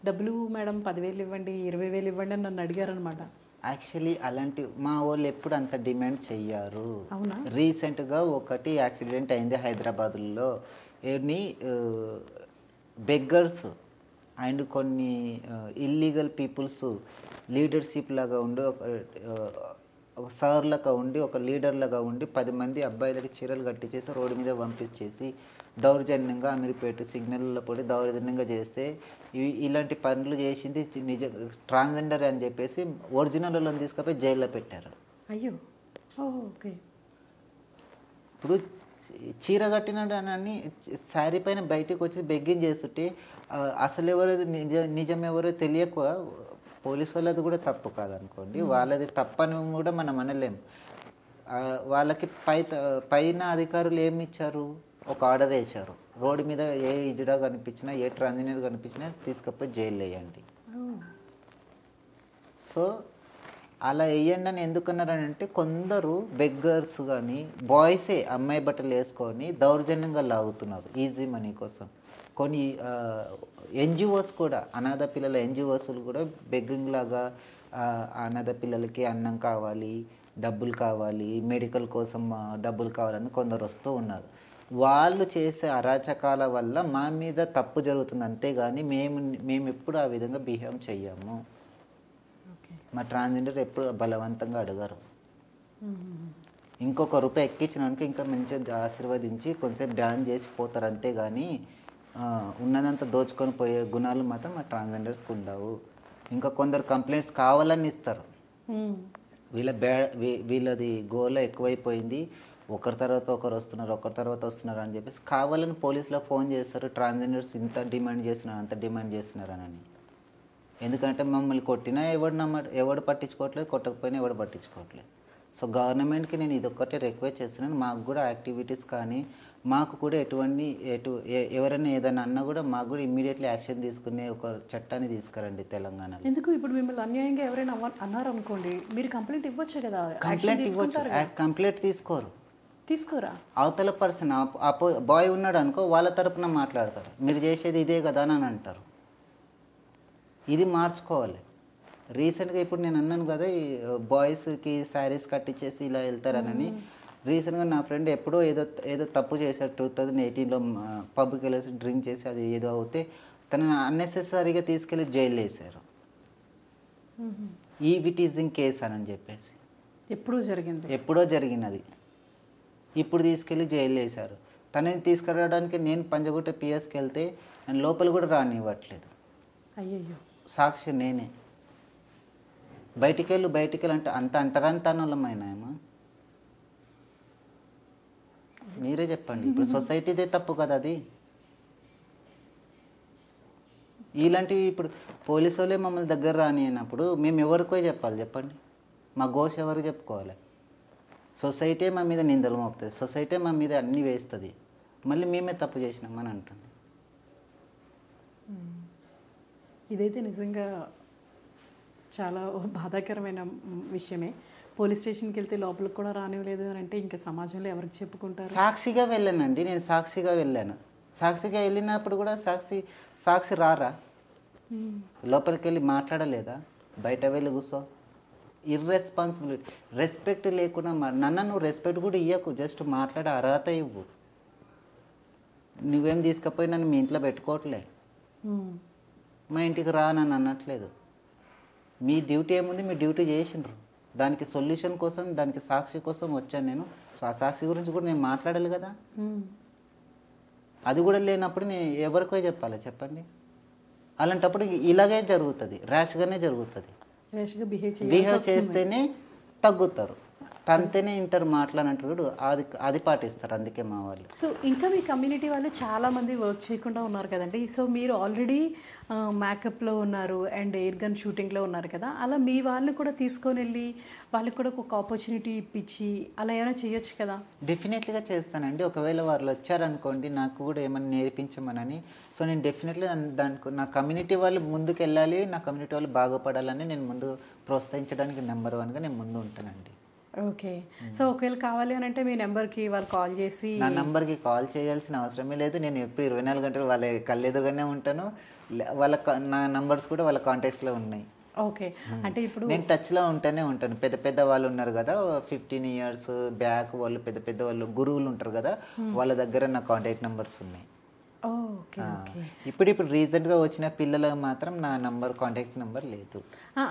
డబ్బులు మేడం 10,000 ఇవ్వండి 20,000 ఇవ్వండి అని నన్ను అడిగారనమాట. యాక్చువల్లీ అలాంటి మా వాళ్ళు ఎప్పుడు అంత డిమాండ్ చెయ్యరు. అవునా? రీసెంట్గా ఒకటి యాక్సిడెంట్ అయింది హైదరాబాద్లో. ఏమి బెగ్గర్స్ అండ్ కొన్ని ఇల్లీగల్ పీపుల్స్ లీడర్షిప్ లాగా ఉండి ఒక సార్ లాగా ఉండి ఒక లీడర్ లాగా ఉండి 10 మంది అబ్బాయిలకి చీరలు కట్టించేసి రోడ్డు మీద పంపించేసి దౌర్జన్యంగా అమీర్పేట సిగ్నల్లో పడి దౌర్జన్యంగా చేస్తే ఇలాంటి పనులు చేసింది నిజ ట్రాన్స్జెండర్ అని చెప్పేసి ఒరిజినల్ వాళ్ళని తీసుకుపోయి జైల్లో పెట్టారు. అయ్యో ఓకే. ఇప్పుడు చీర కట్టినాడు అని శారీ పైన బయటకు వచ్చి బెగ్గింగ్ చేస్తుంటే అసలు ఎవరు నిజం ఎవరో తెలియక పోలీసు వాళ్ళది కూడా తప్పు కాదనుకోండి, వాళ్ళది తప్పని కూడా మనం అనలేం. వాళ్ళకి పైన అధికారులు ఏమి ఇచ్చారు, ఒక ఆర్డర్ వేశారు, రోడ్డు మీద ఏ ఇజడా కనిపించినా ఏ ట్రాన్స్జెండర్ కనిపించినా తీసుకపోయి జైలు వేయండి. సో అలా వేయండి అని ఎందుకన్నారంటే కొందరు బెగ్గర్స్ కానీ బాయ్సే అమ్మాయి బట్టలు వేసుకొని దౌర్జన్యంగా లాగుతున్నారు ఈజీ మనీ కోసం. కొన్ని ఎన్జిఓస్ కూడా అనాథ పిల్లల ఎన్జిఓస్లు కూడా బెగ్గింగ్ లాగా అనాథ పిల్లలకి అన్నం కావాలి, డబ్బులు కావాలి, మెడికల్ కోసం డబ్బులు కావాలని కొందరు వస్తూ ఉన్నారు. వాళ్ళు చేసే అరాచకాల వల్ల మా మీద తప్పు జరుగుతుంది, అంతేగాని మేము ఎప్పుడు ఆ విధంగా బిహేవ్ చెయ్యము. మా ట్రాన్స్జెండర్ ఎప్పుడు బలవంతంగా అడగరు. ఇంకొక రూపాయి ఎక్కించినాక ఇంకా మంచిగా ఆశీర్వదించి కొంచెంసేపు డ్యాన్స్ చేసి పోతారు, అంతేగాని ఉన్నదంతా దోచుకొని పోయే గుణాలు మాత్రం మా ట్రాన్స్జెండర్స్కి ఉండవు. ఇంకా కొందరు కంప్లైంట్స్ కావాలని ఇస్తారు. వీళ్ళది గోల ఎక్కువైపోయింది, ఒకరి తర్వాత ఒకరు వస్తున్నారు అని చెప్పేసి కావాలని పోలీసులకు ఫోన్ చేస్తారు, ట్రాన్స్జెండర్స్ ఇంత డిమాండ్ చేస్తున్నారు అంత డిమాండ్ చేస్తున్నారని. ఎందుకంటే మమ్మల్ని కొట్టినా ఎవడు పట్టించుకోవట్లేదు, కొట్టకపోయినా ఎవడు పట్టించుకోవట్లేదు. సో గవర్నమెంట్కి నేను ఇదొక్కటే రిక్వెస్ట్ చేస్తున్నాను, మాకు కూడా యాక్టివిటీస్ కానీ మాకు కూడా ఎవరైనా ఏదైనా అన్నా కూడా మాకు కూడా ఇమ్మీడియట్లీ యాక్షన్ తీసుకునే ఒక చట్టాన్ని తీసుకురండి తెలంగాణలో. ఎందుకు ఇప్పుడు మిమ్మల్ని అన్యాయంగా ఎవరైనా అన్నారనుకోండి మీరు కంప్లైంట్ ఇవ్వచ్చు కదా. కంప్లైంట్ ఇవ్వచ్చు, కంప్లైంట్ తీసుకోరా. అవతల పర్సన్ బాయ్ ఉన్నాడు అనుకో, వాళ్ళ తరపున మాట్లాడతారు, మీరు చేసేది ఇదే కదా అని అంటారు. ఇది మార్చుకోవాలి. రీసెంట్గా ఇప్పుడు నేను అన్నాను కదా ఈ బాయ్స్కి శారీస్ కట్టించేసి ఇలా వెళ్తారనని. రీసెంట్గా నా ఫ్రెండ్ ఎప్పుడో ఏదో తప్పు చేశాడు 2018లో పబ్కి వెళ్ళేసి డ్రింక్ చేసి అది ఏదో అవుతే తనని అన్నెసెసరీగా తీసుకెళ్ళి జైలు వేశారు. ఈ విటీజింగ్ కేస్ అని చెప్పేసి ఎప్పుడో జరిగినది ఇప్పుడు తీసుకెళ్ళి జైలు వేశారు. తనని తీసుకురావడానికి నేను పంజగుట్ట పిఎస్కి వెళ్తే నేను లోపల కూడా రానివ్వట్లేదు. అయ్యయ్యో, సాక్షి నేనే. బయటికి అంటే అంత అంటరాని తనలమైనాయమ్మా. మీరే చెప్పండి. ఇప్పుడు సొసైటీదే తప్పు కదా అది. ఇలాంటివి ఇప్పుడు పోలీసు వాళ్ళే మమ్మల్ని దగ్గర రానియనప్పుడు మేము ఎవరికో చెప్పాలి చెప్పండి. మా ఘోష ఎవరికి చెప్పుకోవాలి? సొసైటీ మా మీద నిందలు మోపుతుంది, సొసైటీ మా మీద అన్నీ వేస్తుంది, మళ్ళీ మేమే తప్పు చేసినామని అంటుంది. ఇదైతే నిజంగా చాలా బాధాకరమైన విషయమే. పోలీస్ స్టేషన్కి వెళ్తే లోపలికి కూడా రానివ్వలేదు అని అంటే ఇంకా సమాజంలో ఎవరికి చెప్పుకుంటారు? సాక్షిగా వెళ్ళానండి నేను, సాక్షిగా వెళ్ళాను. సాక్షిగా వెళ్ళినప్పుడు కూడా సాక్షి రారా? లోపలికి వెళ్ళి మాట్లాడలేదా? బయట వెళ్ళి కూర్చో. ఇర్రెస్పాన్సిబిలిటీ, రెస్పెక్ట్ లేకుండా నన్ను నువ్వు రెస్పెక్ట్ కూడా ఇవ్వకు, జస్ట్ మాట్లాడే అర్హత ఇవ్వు. నువ్వేం తీసుకుపోయి నన్ను మీ ఇంట్లో పెట్టుకోవట్లే, మా ఇంటికి రా నన్ను అనట్లేదు. మీ డ్యూటీ ఏముంది, మీ డ్యూటీ చేసిండ్రు. దానికి సొల్యూషన్ కోసం, దానికి సాక్షి కోసం వచ్చాను నేను. సో ఆ సాక్షి గురించి కూడా నేను మాట్లాడాలి కదా. అది కూడా లేనప్పుడు నేను ఎవరికో చెప్పాలి చెప్పండి. అలాంటప్పుడు ఇలాగే జరుగుతుంది, ర్యాష్గానే జరుగుతుంది. బిహేవ్ చేస్తేనే తగ్గుతారు. తంతేనే ఇంటారు మాట్లాడినట్టు అది పాటిస్తారు, అందుకే మా వాళ్ళు. సో ఇంకా మీ కమ్యూనిటీ వాళ్ళు చాలామంది వర్క్ చేయకుండా ఉన్నారు కదండి. సో మీరు ఆల్రెడీ మేకప్లో ఉన్నారు అండ్ ఎయిర్ గన్ షూటింగ్లో ఉన్నారు కదా, అలా మీ వాళ్ళని కూడా తీసుకొని వెళ్ళి వాళ్ళకి కూడా ఒక ఆపర్చునిటీ ఇప్పించి అలా ఏమైనా చేయొచ్చు కదా? డెఫినెట్లీగా చేస్తానండి. ఒకవేళ వాళ్ళు వచ్చారనుకోండి నాకు కూడా ఏమైనా నేర్పించమనని, సో నేను డెఫినెట్లీ దానికి నా కమ్యూనిటీ వాళ్ళు ముందుకు వెళ్ళాలి, నా కమ్యూనిటీ వాళ్ళు బాగుపడాలని నేను ముందు ప్రోత్సహించడానికి నెంబర్ 1గా నేను ముందు ఉంటానండి. ఓకే. సో ఒకవేళ కావాలి అని అంటే మీ నెంబర్కి వాళ్ళు కాల్ చేసి? నా నెంబర్కి కాల్ చేయాల్సిన అవసరమే లేదు. నేను ఎప్పుడు 24 గంటలు వాళ్ళ కళ్ళెదురుగానే ఉంటాను. నా నంబర్స్ కూడా వాళ్ళ కాంటాక్ట్స్లో ఉన్నాయి. ఓకే. అంటే ఇప్పుడు నేను టచ్లో ఉంటూనే ఉంటాను. పెద్ద పెద్ద వాళ్ళు ఉన్నారు కదా, 15 ఇయర్స్ బ్యాక్ వాళ్ళు, పెద్ద పెద్ద వాళ్ళు గురువులు ఉంటారు కదా, వాళ్ళ దగ్గర నా కాంటాక్ట్ నెంబర్స్ ఉన్నాయి. ఓకే. ఇప్పుడు రీసెంట్గా వచ్చిన పిల్లలకు మాత్రం నా కాంటాక్ట్ నెంబర్ లేదు.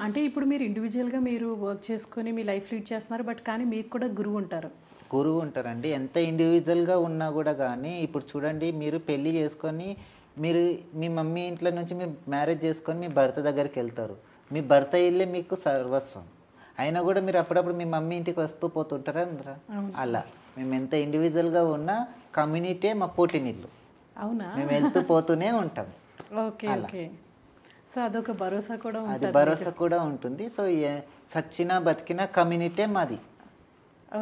అంటే ఇప్పుడు మీరు ఇండివిజువల్గా మీరు వర్క్ చేసుకొని మీ లైఫ్ లీడ్ చేస్తున్నారు, బట్ కానీ మీకు కూడా గురువు ఉంటారండి. ఎంత ఇండివిజువల్గా ఉన్నా కూడా కానీ ఇప్పుడు చూడండి, మీరు పెళ్ళి చేసుకొని మీరు మీ మమ్మీ ఇంట్లో నుంచి మీరు మ్యారేజ్ చేసుకొని మీ భర్త దగ్గరికి వెళ్తారు. మీ భర్త ఇల్లే మీకు సర్వస్వం అయినా కూడా మీరు అప్పుడప్పుడు మీ మమ్మీ ఇంటికి వస్తూ పోతుంటారా? అలా మేము ఎంత ఇండివిజువల్గా ఉన్నా కమ్యూనిటీ మా పుట్టినిల్లు. అవునా? మేము వెళ్తూ పోతూనే ఉంటాం. ఓకే. సో అదొక భరోసా కూడా ఉంటుంది. అది భరోసా కూడా ఉంటుంది. సో సచ్చినా బతికినా కమ్యూనిటీ మాది.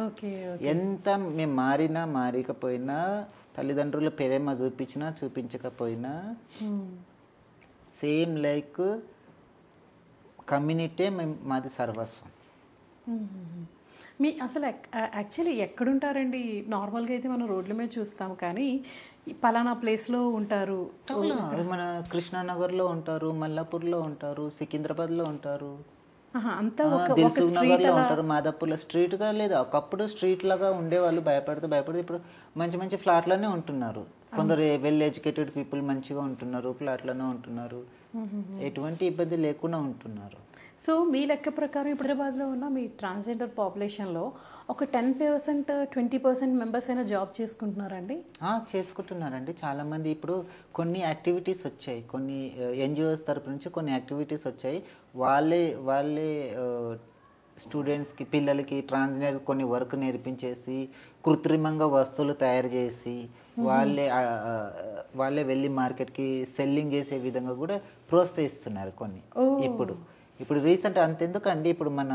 ఓకే. ఎంత మేము మారినా మారకపోయినా, తల్లిదండ్రుల ప్రేమ చూపించినా చూపించకపోయినా, సేమ్ లైక్ కమ్యూనిటీ మాది సర్వస్వం. మీ అసలు యాక్చువల్లీ ఎక్కడుంటారండి? నార్మల్గా అయితే మనం రోడ్ల మీద చూస్తాం, కానీ పలానా ప్లేస్లో ఉంటారు. మన కృష్ణానగర్లో ఉంటారు, మల్లాపూర్లో ఉంటారు, సికింద్రాబాద్లో ఉంటారు, దిల్సుఖ్ నగర్లో ఉంటారు, మాదాపూర్లో. స్ట్రీట్గా లేదు, ఒకప్పుడు స్ట్రీట్ లాగా ఉండేవాళ్ళు, భయపడితే ఇప్పుడు మంచి మంచి ఫ్లాట్లోనే ఉంటున్నారు. కొందరు వెల్ ఎడ్యుకేటెడ్ పీపుల్ మంచిగా ఉంటున్నారు, ఫ్లాట్లోనే ఉంటున్నారు, ఎటువంటి ఇబ్బంది లేకుండా ఉంటున్నారు. సో మీ లెక్క ప్రకారం హైదరాబాద్లో ఉన్న మీ ట్రాన్స్జెండర్ పాపులేషన్లో ఒక 10%, 20% మెంబర్స్ అయినా జాబ్ చేసుకుంటున్నారండి? చేసుకుంటున్నారండి చాలామంది. ఇప్పుడు కొన్ని యాక్టివిటీస్ వచ్చాయి, కొన్ని ఎన్జిఓస్ తరపు నుంచి కొన్ని యాక్టివిటీస్ వచ్చాయి. వాళ్ళే స్టూడెంట్స్కి, పిల్లలకి ట్రాన్స్జెండర్ కొన్ని వర్క్ నేర్పించేసి కృత్రిమంగా వస్తువులు తయారు చేసి వాళ్ళే వెళ్ళి మార్కెట్కి సెల్లింగ్ చేసే విధంగా కూడా ప్రోత్సహిస్తున్నారు కొన్ని. ఇప్పుడు రీసెంట్ అంతెందుకండి, ఇప్పుడు మన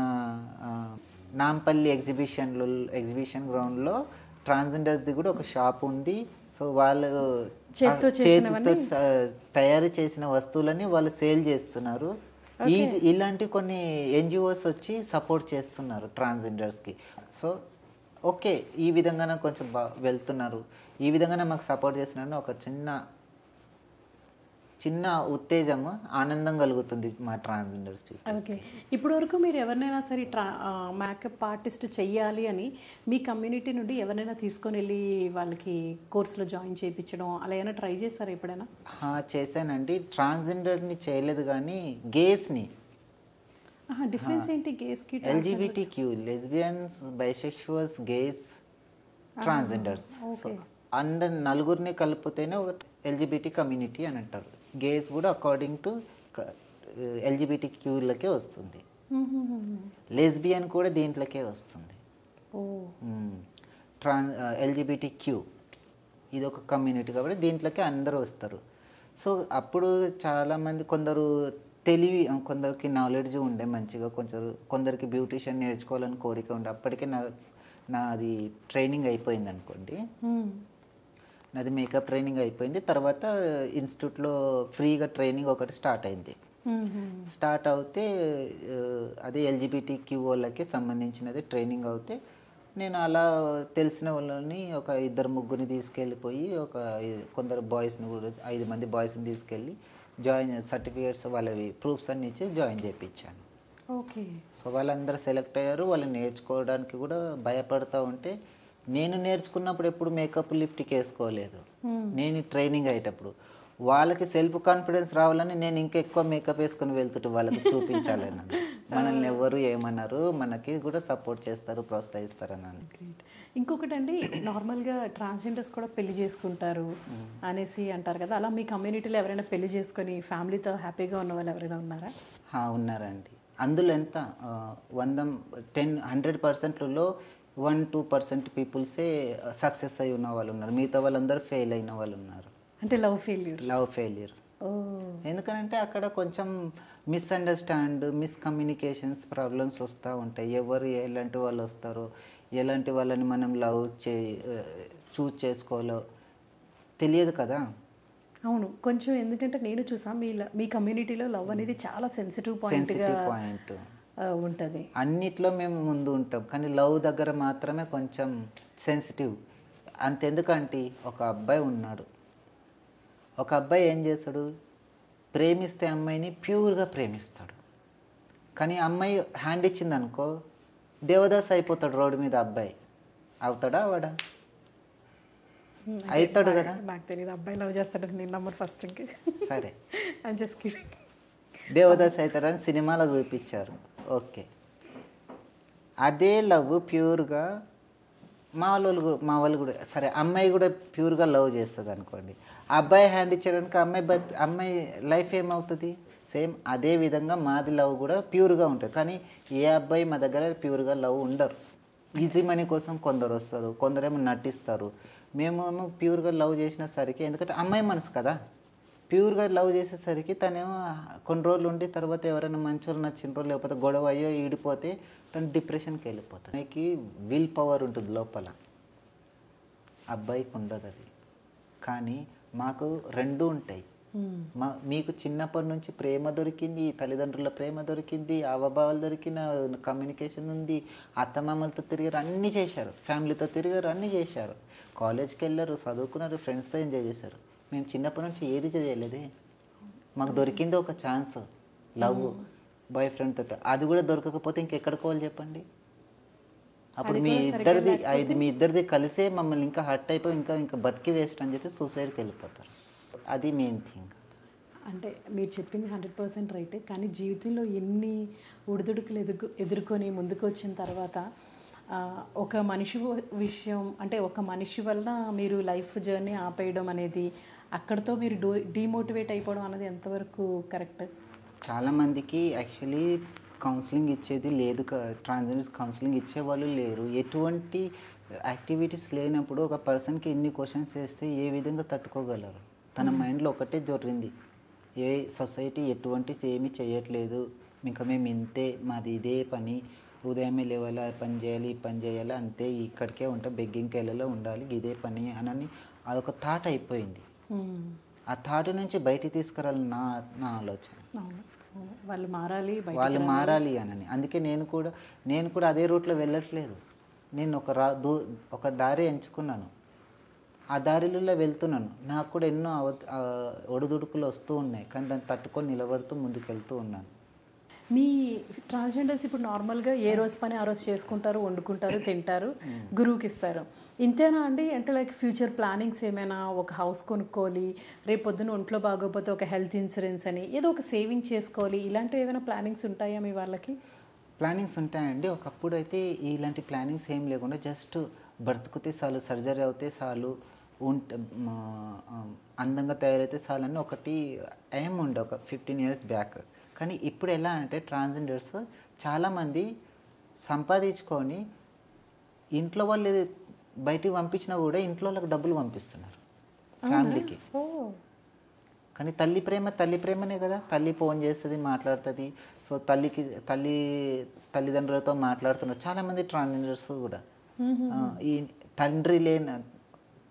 నాంపల్లి ఎగ్జిబిషన్ గ్రౌండ్లో ట్రాన్స్జెండర్ది కూడా ఒక షాప్ ఉంది. సో వాళ్ళు చేతితో తయారు చేసిన వస్తువులని వాళ్ళు సేల్ చేస్తున్నారు. ఇలాంటి కొన్ని ఎన్జిఓస్ వచ్చి సపోర్ట్ చేస్తున్నారు ట్రాన్స్జెండర్స్కి. సో ఓకే, ఈ విధంగానే కొంచెం వెళ్తున్నారు, ఈ విధంగానే మాకు సపోర్ట్ చేస్తున్నారు. ఒక చిన్న ఉత్తేజం, ఆనందం కలుగుతుంది మా ట్రాన్స్జెండర్స్. ఓకే. ఇప్పటి వరకు మీరు ఎవరినైనా సరే మేకప్ ఆర్టిస్ట్ చెయ్యాలి అని మీ కమ్యూనిటీ నుండి ఎవరైనా తీసుకొని వెళ్ళి వాళ్ళకి కోర్సులో జాయిన్ చేయించడం అలా ఏమైనా ట్రై చేస్తారా ఎప్పుడైనా? చేశానండి. ట్రాన్స్జెండర్ని చేయలేదు, కానీ గేస్ని. డిఫరెన్స్ ఏంటి గేస్కి? LGBTQ, lesbians, bisexuals, gays, transgenders, అందరు నలుగురిని కలిపితేనే ఒక LGBT కమ్యూనిటీ అని అంటారు. గేస్ కూడా అకార్డింగ్ టు LGBTQలకే వస్తుంది, లెస్బియన్ కూడా దీంట్లోకే వస్తుంది. LGBTQ ఇది ఒక కమ్యూనిటీ కాబట్టి దీంట్లోకి అందరూ వస్తారు. సో అప్పుడు చాలామంది, కొందరికి నాలెడ్జ్ ఉండే మంచిగా, కొందరికి బ్యూటిషియన్ నేర్చుకోవాలని కోరిక ఉండే. అప్పటికే నాది ట్రైనింగ్ అయిపోయింది అనుకోండి, నాది మేకప్ ట్రైనింగ్ అయిపోయింది. తర్వాత ఇన్స్టిట్యూట్లో ఫ్రీగా ట్రైనింగ్ ఒకటి స్టార్ట్ అయింది. స్టార్ట్ అవుతే అదే LGBTQ వాళ్ళకి సంబంధించినది ట్రైనింగ్ అవుతే, నేను అలా తెలిసిన వాళ్ళని ఒక 2-3 తీసుకెళ్ళిపోయి కొందరు బాయ్స్ని కూడా 5 మంది బాయ్స్ని తీసుకెళ్ళి సర్టిఫికేట్స్ వాళ్ళవి ప్రూఫ్స్ అన్ని ఇచ్చి జాయిన్ చేయించాను. ఓకే. సో వాళ్ళందరూ సెలెక్ట్ అయ్యారు. వాళ్ళు నేర్చుకోవడానికి కూడా భయపడుతూ ఉంటే, నేను నేర్చుకున్నప్పుడు ఎప్పుడు మేకప్ లిప్టిక్ వేసుకోలేదు. నేను ట్రైనింగ్ అయ్యేటప్పుడు వాళ్ళకి సెల్ఫ్ కాన్ఫిడెన్స్ రావాలని నేను ఇంకా ఎక్కువ మేకప్ వేసుకొని వెళ్తుంటే వాళ్ళకి చూపించాలని. మనల్ని ఎవరు ఏమన్నారు, మనకి కూడా సపోర్ట్ చేస్తారు, ప్రోత్సహిస్తారని. ఇంకొకటి అండి, నార్మల్గా ట్రాన్స్జెండర్స్ కూడా పెళ్లి చేసుకుంటారు అనేసి అంటారు కదా, అలా మీ కమ్యూనిటీలో ఎవరైనా పెళ్లి చేసుకొని ఫ్యామిలీతో హ్యాపీగా ఉన్న వాళ్ళు ఎవరైనా ఉన్నారా? ఉన్నారండి. అందులో ఎంత 100% 1-2% పీపుల్సే సక్సెస్ అయి ఉన్న వాళ్ళు ఉన్నారు, మిగతా వాళ్ళందరూ ఫెయిల్ అయిన వాళ్ళు ఉన్నారు. అంటే లవ్ ఫెయిల్యూర్. ఓ, ఎందుకంటే అక్కడ కొంచెం మిస్కమ్యూనికేషన్స్ ప్రాబ్లమ్స్ వస్తూ ఉంటాయి. ఎవరు ఎలాంటి వాళ్ళు వస్తారో, ఎలాంటి వాళ్ళని మనం చూజ్ చేసుకోవాలో తెలియదు కదా. అవును, కొంచెం ఎందుకంటే నేను చూసా మీ కమ్యూనిటీలో లవ్ అనేది చాలా సెన్సిటివ్ పాయింట్ ఉంటుంది. అన్నిట్లో మేము ముందు ఉంటాం, కానీ లవ్ దగ్గర మాత్రమే కొంచెం సెన్సిటివ్. అంతెందుకంటే ఒక అబ్బాయి ఉన్నాడు, ఒక అబ్బాయి ఏం చేస్తాడు, ప్రేమిస్తే అమ్మాయిని ప్యూర్గా ప్రేమిస్తాడు. కానీ అమ్మాయి హ్యాండ్ ఇచ్చింది అనుకో, దేవదాస్ అయిపోతాడు రోడ్డు మీద. అబ్బాయి అవుతాడా అవడా? అవుతాడు కదా. నాకు తెలియదు అబ్బాయి లవ్ చేస్తాడు, నేను నమ్మరు ఫస్ట్. సరే, జస్ట్ కిడింగ్. దేవదాస్ అవుతాడని సినిమాలో చూపించారు, ఓకే. అదే లవ్ ప్యూర్గా మా వాళ్ళు కూడా సరే, అమ్మాయి కూడా ప్యూర్గా లవ్ చేస్తుంది అనుకోండి. అబ్బాయి హ్యాండ్ ఇచ్చేయడానికి అమ్మాయి లైఫ్ ఏమవుతుంది? సేమ్ అదే విధంగా మాది లవ్ కూడా ప్యూర్గా ఉంటుంది. కానీ ఏ అబ్బాయి మా దగ్గర ప్యూర్గా లవ్ ఉండరు. ఈజీ మనీ కోసం కొందరు వస్తారు, కొందరేమో నటిస్తారు. మేమేమో ప్యూర్గా లవ్ చేసిన సరికి, ఎందుకంటే అమ్మాయి మనసు కదా, ప్యూర్గా లవ్ చేసేసరికి తనేమో కొన్ని రోజులు ఉండి తర్వాత ఎవరైనా మంచి వాళ్ళు నచ్చిన రోజులు, లేకపోతే గొడవ అయ్యో ఈడిపోతే తను డిప్రెషన్కి వెళ్ళిపోతుంది. అమ్మాయికి విల్ పవర్ ఉంటుంది లోపల, అబ్బాయికి ఉండదు అది. కానీ మాకు రెండు ఉంటాయి. మీకు చిన్నప్పటి నుంచి ప్రేమ దొరికింది, తల్లిదండ్రుల ప్రేమ దొరికింది, అవభావాలు దొరికిన కమ్యూనికేషన్ ఉంది, అత్తమామలతో తిరిగారు, అన్నీ చేశారు, ఫ్యామిలీతో తిరిగారు, అన్నీ చేశారు, కాలేజ్కి వెళ్ళారు, చదువుకున్నారు, ఫ్రెండ్స్తో ఎంజాయ్ చేశారు. మేము చిన్నప్పటి నుంచి ఏది చేయలేదే. మాకు దొరికింది ఒక ఛాన్స్, లవ్ బాయ్ ఫ్రెండ్తో. అది కూడా దొరకకపోతే ఇంకెక్కడికోవాలి చెప్పండి. అప్పుడు మీ ఇద్దరిది కలిసే మమ్మల్ని ఇంకా హర్ట్ అయిపోయి ఇంకా బతికి వేస్ట్ అని చెప్పి సూసైడ్కి వెళ్ళిపోతారు. అది మెయిన్ థింగ్. అంటే మీరు చెప్పింది 100% రైట్. కానీ జీవితంలో ఎన్ని ఒడిదుడుకులు ఎదుర్కొని ముందుకు వచ్చిన తర్వాత ఒక మనిషి విషయం, అంటే ఒక మనిషి వల్ల మీరు లైఫ్ జర్నీ ఆపేయడం అనేది, అక్కడితో మీరు డిమోటివేట్ అయిపోవడం అనేది ఎంతవరకు కరెక్ట్? చాలామందికి యాక్చువల్లీ కౌన్సిలింగ్ ఇచ్చేది లేదు, ట్రాన్స్జెండర్స్ కౌన్సిలింగ్ ఇచ్చేవాళ్ళు లేరు. ఎటువంటి యాక్టివిటీస్ లేనప్పుడు ఒక పర్సన్కి ఎన్ని క్వశ్చన్స్ వేస్తే ఏ విధంగా తట్టుకోగలరు? తన మైండ్లో ఒకటే జొర్రింది, ఏ సొసైటీ ఎటువంటి ఏమీ చేయట్లేదు, ఇంకా మేము ఇంతే, మాది ఇదే పని, ఉదయమే లేవాలా, పని చేయాలి, ఈ పని చేయాలి, అంతే, ఇక్కడికే ఉంటా, బెగ్గింగ్కి వెళ్ళలో ఉండాలి, ఇదే పని అని అదొక థాట్ అయిపోయింది. ఆ థాట్ నుంచి బయటికి తీసుకురాలి నా ఆలోచన. వాళ్ళు మారాలి అని. అందుకే నేను కూడా అదే రూట్లో వెళ్ళట్లేదు. నేను ఒక దారి ఎంచుకున్నాను, ఆ దారిలో వెళ్తున్నాను. నాకు కూడా ఎన్నో ఒడిదుడుకులు వస్తూ ఉన్నాయి, కానీ దాన్ని తట్టుకొని నిలబడుతూ ముందుకెళ్తూ ఉన్నాను. మీ ట్రాన్స్జెండర్స్ ఇప్పుడు నార్మల్గా ఏ రోజు పని ఆ రోజు చేసుకుంటారు, వండుకుంటారు, తింటారు, గురువుకి ఇస్తారు, ఇంతేనా అండి? అంటే లైక్ ఫ్యూచర్ ప్లానింగ్స్ ఏమైనా, ఒక హౌస్ కొనుక్కోవాలి, రేపు పొద్దున్న ఒంట్లో బాగోకపోతే ఒక హెల్త్ ఇన్సూరెన్స్ అని, ఏదో ఒక సేవింగ్ చేసుకోవాలి, ఇలాంటివి ఏమైనా ప్లానింగ్స్ ఉంటాయా మీ వాళ్ళకి? ప్లానింగ్స్ ఉంటాయండి. ఒకప్పుడు అయితే ఇలాంటి ప్లానింగ్స్ ఏం లేకుండా జస్ట్ బ్రతుకుతే చాలు, సర్జరీ అవుతే చాలు, అందంగా తయారైతే చాలు అని ఒకటి ఏం ఉండే ఒక 15 years బ్యాక్. కానీ ఇప్పుడు ఎలా అంటే ట్రాన్స్జెండర్స్ చాలామంది సంపాదించుకొని ఇంట్లో వాళ్ళు బయటికి పంపించినా కూడా ఇంట్లో వాళ్ళకి డబ్బులు పంపిస్తున్నారు ఫ్యామిలీకి. కానీ తల్లి ప్రేమనే కదా. తల్లి ఫోన్ చేస్తుంది, మాట్లాడుతుంది. సో తల్లిదండ్రులతో మాట్లాడుతున్నారు చాలామంది ట్రాన్స్జెండర్స్ కూడా. ఈ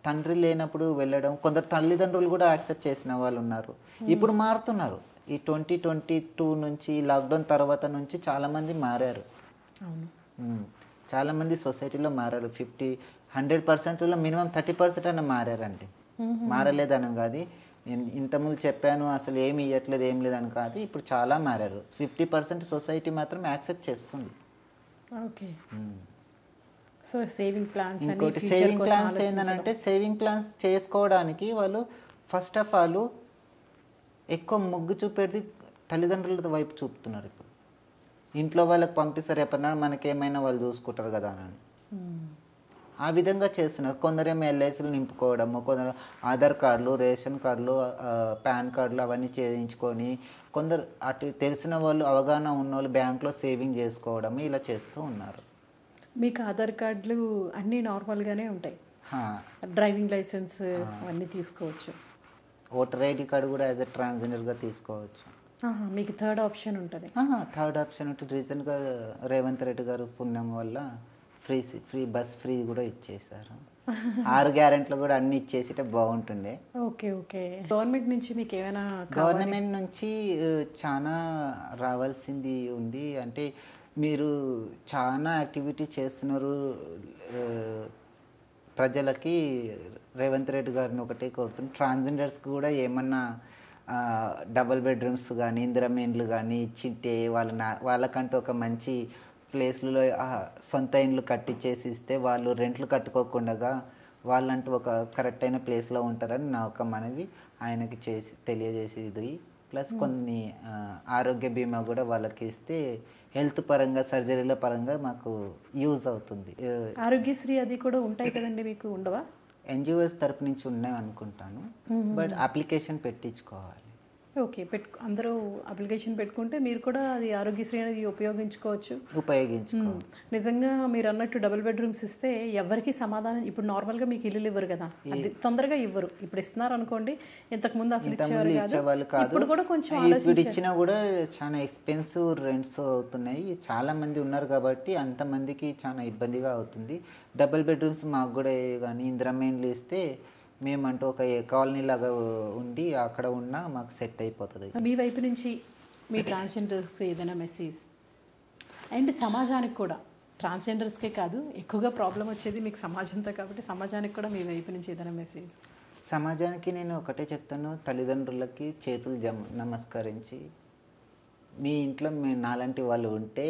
తండ్రి లేనప్పుడు వెళ్ళడం, కొందరు తల్లిదండ్రులు కూడా యాక్సెప్ట్ చేసిన వాళ్ళు ఉన్నారు. ఇప్పుడు మారుతున్నారు. ఈ 2022 నుంచి, లాక్డౌన్ తర్వాత నుంచి చాలామంది మారారు. చాలామంది సొసైటీలో మారారు. 100%లో మినిమం 30% అన్న మారారండి. మారలేదని కాదు, నేను ఇంతకుముందు చెప్పాను అసలు ఏమి ఇవ్వట్లేదు ఏం లేదని కాదు, ఇప్పుడు చాలా మారారు. 50% సొసైటీ మాత్రం యాక్సెప్ట్ చేస్తుంది. ఓకే. సో సేవింగ్ ప్లాన్స్, ఇంకోటి సేవింగ్ ప్లాన్స్ ఏంటంటే, సేవింగ్ ప్లాన్స్ చేసుకోవడానికి వాళ్ళు ఫస్ట్ ఆఫ్ ఆల్ ఎక్కువ మొగ్గు చూపేది తల్లిదండ్రుల వైపు చూపుతున్నారు. ఇప్పుడు ఇంట్లో వాళ్ళకి పంపిస్తారు, ఎప్పుడన్నా మనకేమైనా వాళ్ళు చూసుకుంటారు కదా అని ఆ విధంగా చేస్తున్నారు. కొందరేమో ఎల్ఐసీలు నింపుకోవడము, కొందరు ఆధార్ కార్డులు, రేషన్ కార్డులు, పాన్ కార్డులు అవన్నీ చేయించుకొని, కొందరు అటు తెలిసిన వాళ్ళు అవగాహన ఉన్న వాళ్ళు బ్యాంక్లో సేవింగ్ చేసుకోవడం ఇలా చేస్తూ ఉన్నారు. మీకు ఆధార్ కార్డులు అన్నీ నార్మల్గానే ఉంటాయి, హా, డ్రైవింగ్ లైసెన్స్ అవన్నీ తీసుకోవచ్చు. ఓటర్ ఐడి కార్డు కూడా యాజ్ ఎ ట్రాన్స్జెండర్గా తీసుకోవచ్చు. మీకు థర్డ్ ఆప్షన్ ఉంటుంది. థర్డ్ ఆప్షన్ ఉంటుంది. రీసెంట్గా రేవంత్ రెడ్డి గారు పుణ్యం వల్ల ఫ్రీ బస్ ఫ్రీ కూడా ఇచ్చేసారు. 6 గ్యారెంట్లు కూడా అన్ని ఇచ్చేసిటే బాగుంటుండే. Okay okay. గవర్నమెంట్ నుంచి మీకు ఏమైనా గవర్నమెంట్ నుంచి చాలా రావాల్సింది ఉంది. అంటే మీరు చాలా యాక్టివిటీ చేస్తున్నారు. ప్రజలకి రేవంత్ రెడ్డి గారిని ఒకటే కోరుతున్నాను, ట్రాన్స్జెండర్స్కి కూడా ఏమన్నా డబుల్ బెడ్రూమ్స్ కానీ ఇందిరమేండ్లు కానీ ఇచ్చింటే వాళ్ళకంటూ ఒక మంచి ప్లేస్లలో సొంత ఇండ్లు కట్టించేసి ఇస్తే వాళ్ళు రెంట్లు కట్టుకోకుండా వాళ్ళంటూ ఒక కరెక్ట్ అయిన ప్లేస్లో ఉంటారని నా ఒక మనవి ఆయనకి తెలియజేసేది. ప్లస్ కొన్ని ఆరోగ్య బీమా కూడా వాళ్ళకి ఇస్తే హెల్త్ పరంగా సర్జరీల పరంగా మాకు యూజ్ అవుతుంది. ఆరోగ్యశ్రీ అది కూడా ఉంటాయి కదండి, మీకు ఉండవా? ఎన్జిఓస్ తరపు నుంచి ఉన్నాయి అనుకుంటాను, బట్ అప్లికేషన్ పెట్టించుకోవాలి. ఓకే, అందరూ అప్లికేషన్ పెట్టుకుంటే మీరు కూడా అది ఆరోగ్యశ్రీ అనేది ఉపయోగించుకోవచ్చు. నిజంగా మీరు అన్నట్టు డబుల్ బెడ్రూమ్స్ ఇస్తే ఎవరికి సమాధానం, ఇప్పుడు నార్మల్గా మీకు ఇల్లు ఇవ్వరు కదా, అది తొందరగా ఇవ్వరు. ఇప్పుడు ఇస్తున్నారు అనుకోండి, ఇంతకుముందు అసలు ఇచ్చేవాళ్ళు కాదు. ఇప్పుడు కూడా కొంచెం ఇప్పుడు ఇచ్చినా కూడా చాలా ఎక్స్పెన్సివ్ రెంట్స్ అవుతున్నాయి. చాలా మంది ఉన్నారు కాబట్టి అంతమందికి చాలా ఇబ్బందిగా అవుతుంది. డబుల్ బెడ్రూమ్స్ మాకు కూడా కానీ ఇందిరమేండ్లు ఇస్తే మేమంటూ ఒక కాలనీ లాగా ఉండి అక్కడ ఉన్నా మాకు సెట్ అయిపోతుంది. మీ వైపు నుంచి మీ ట్రాన్స్జెండర్స్కి ఏదైనా మెసేజ్, అండ్ సమాజానికి కూడా, ట్రాన్స్జెండర్స్కే కాదు ఎక్కువగా ప్రాబ్లం వచ్చేది మీకు సమాజంతో కాబట్టి సమాజానికి కూడా మీ వైపు నుంచి ఏదైనా మెసేజ్? సమాజానికి నేను ఒకటే చెప్తాను, తల్లిదండ్రులకి చేతులు నమస్కరించి మీ ఇంట్లో నాలాంటి వాళ్ళు ఉంటే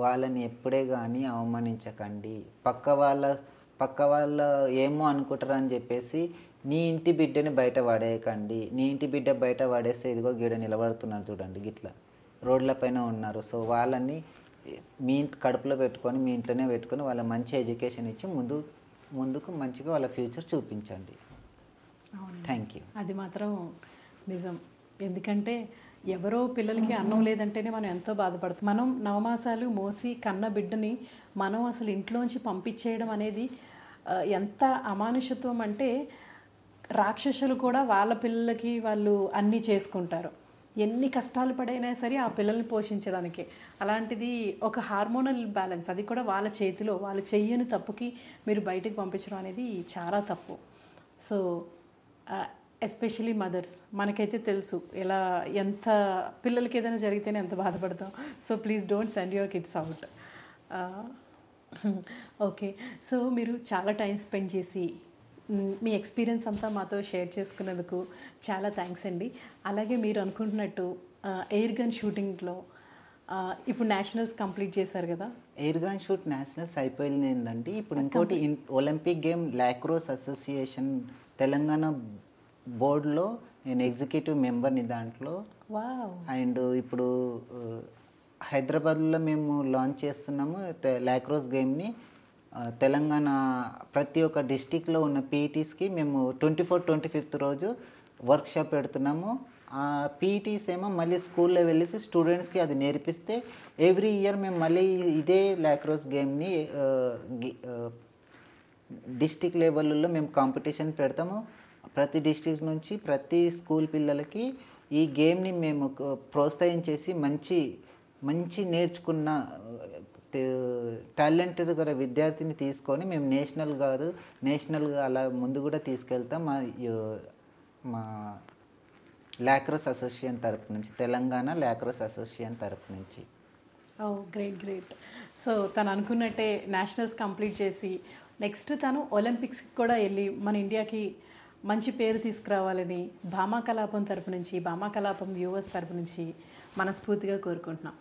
వాళ్ళని ఎప్పుడే కానీ అవమానించకండి. పక్క వాళ్ళ ఏమో అనుకుంటారు అని చెప్పేసి నీ ఇంటి బిడ్డని బయట పడేయకండి. నీ ఇంటి బిడ్డ బయట పడేస్తే ఇదిగో గీడ నిలబడుతున్నారు చూడండి, గిట్లా రోడ్ల పైన ఉన్నారు. సో వాళ్ళని మీ కడుపులో పెట్టుకొని మీ ఇంట్లోనే పెట్టుకొని వాళ్ళ మంచి ఎడ్యుకేషన్ ఇచ్చి ముందుకు మంచిగా వాళ్ళ ఫ్యూచర్ చూపించండి. Thank you. అది మాత్రం నిజం. ఎందుకంటే ఎవరో పిల్లలకి అన్నం లేదంటేనే మనం ఎంతో బాధపడతాం. మనం నవమాసాలు మోసి కన్న బిడ్డని మనం అసలు ఇంట్లోంచి పంపించేయడం అనేది ఎంత అమానుషత్వం అంటే, రాక్షసులు కూడా వాళ్ళ పిల్లలకి వాళ్ళు అన్నీ చేసుకుంటారు, ఎన్ని కష్టాలు పడైనా సరే ఆ పిల్లల్ని పోషించడానికి. అలాంటిది ఒక హార్మోనల్ బ్యాలెన్స్, అది కూడా వాళ్ళ చేతిలో, వాళ్ళు చెయ్యని తప్పుకి మీరు బయటకు పంపించడం అనేది చాలా తప్పు. సో ఎస్పెషలీ మదర్స్, మనకైతే తెలుసు ఎంత పిల్లలకి ఏదైనా జరిగితేనే ఎంత బాధపడతాం. So please don't send your kids out. Okay, so మీరు చాలా టైం స్పెండ్ చేసి మీ ఎక్స్పీరియన్స్ అంతా మాతో షేర్ చేసుకున్నందుకు చాలా థ్యాంక్స్ అండి. అలాగే మీరు అనుకుంటున్నట్టు ఎయిర్ గన్ షూటింగ్లో ఇప్పుడు నేషనల్స్ కంప్లీట్ చేశారు కదా? ఎయిర్ గన్ షూట్ నేషనల్స్ అయిపోయింది ఏంటంటే, ఇప్పుడు ఇంకోటి Olympic game lacrosse association Telangana బోర్డులో నేను ఎగ్జిక్యూటివ్ మెంబర్ని దాంట్లో. అండ్ ఇప్పుడు హైదరాబాద్లో మేము లాంచ్ చేస్తున్నాము లాక్రోస్ గేమ్ని. తెలంగాణ ప్రతి ఒక్క డిస్టిక్లో ఉన్న పీఈటీస్కి మేము 24, 25 రోజు వర్క్షాప్ పెడుతున్నాము. ఆ పీఈటీస్ ఏమో మళ్ళీ స్కూల్లో వెళ్ళేసి స్టూడెంట్స్కి అది నేర్పిస్తే ఎవ్రీ ఇయర్ మేము మళ్ళీ ఇదే లాక్రోస్ గేమ్ని డిస్టిక్ లెవెల్లో మేము కాంపిటీషన్ పెడతాము. ప్రతి డిస్ట్రిక్ట్ నుంచి ప్రతి స్కూల్ పిల్లలకి ఈ గేమ్ని మేము ప్రోత్సహించేసి మంచి నేర్చుకున్న టాలెంటెడ్ గల విద్యార్థిని తీసుకొని మేము నేషనల్గా అలా ముందు కూడా తీసుకెళ్తాం. మా లాక్రోస్ అసోసియేషన్ తరపు నుంచి, తెలంగాణ లాక్రోస్ అసోసియేషన్ తరపు నుంచి. గ్రేట్. సో తను అనుకున్నట్టే నేషనల్స్ కంప్లీట్ చేసి నెక్స్ట్ తను ఒలింపిక్స్కి కూడా వెళ్ళి మన ఇండియాకి మంచి పేరు తీసుకురావాలని భామా కలాపం తరపు నుంచి, భామా కలాపం వ్యూవర్స్ తరపు నుంచి మనస్ఫూర్తిగా కోరుకుంటున్నాం.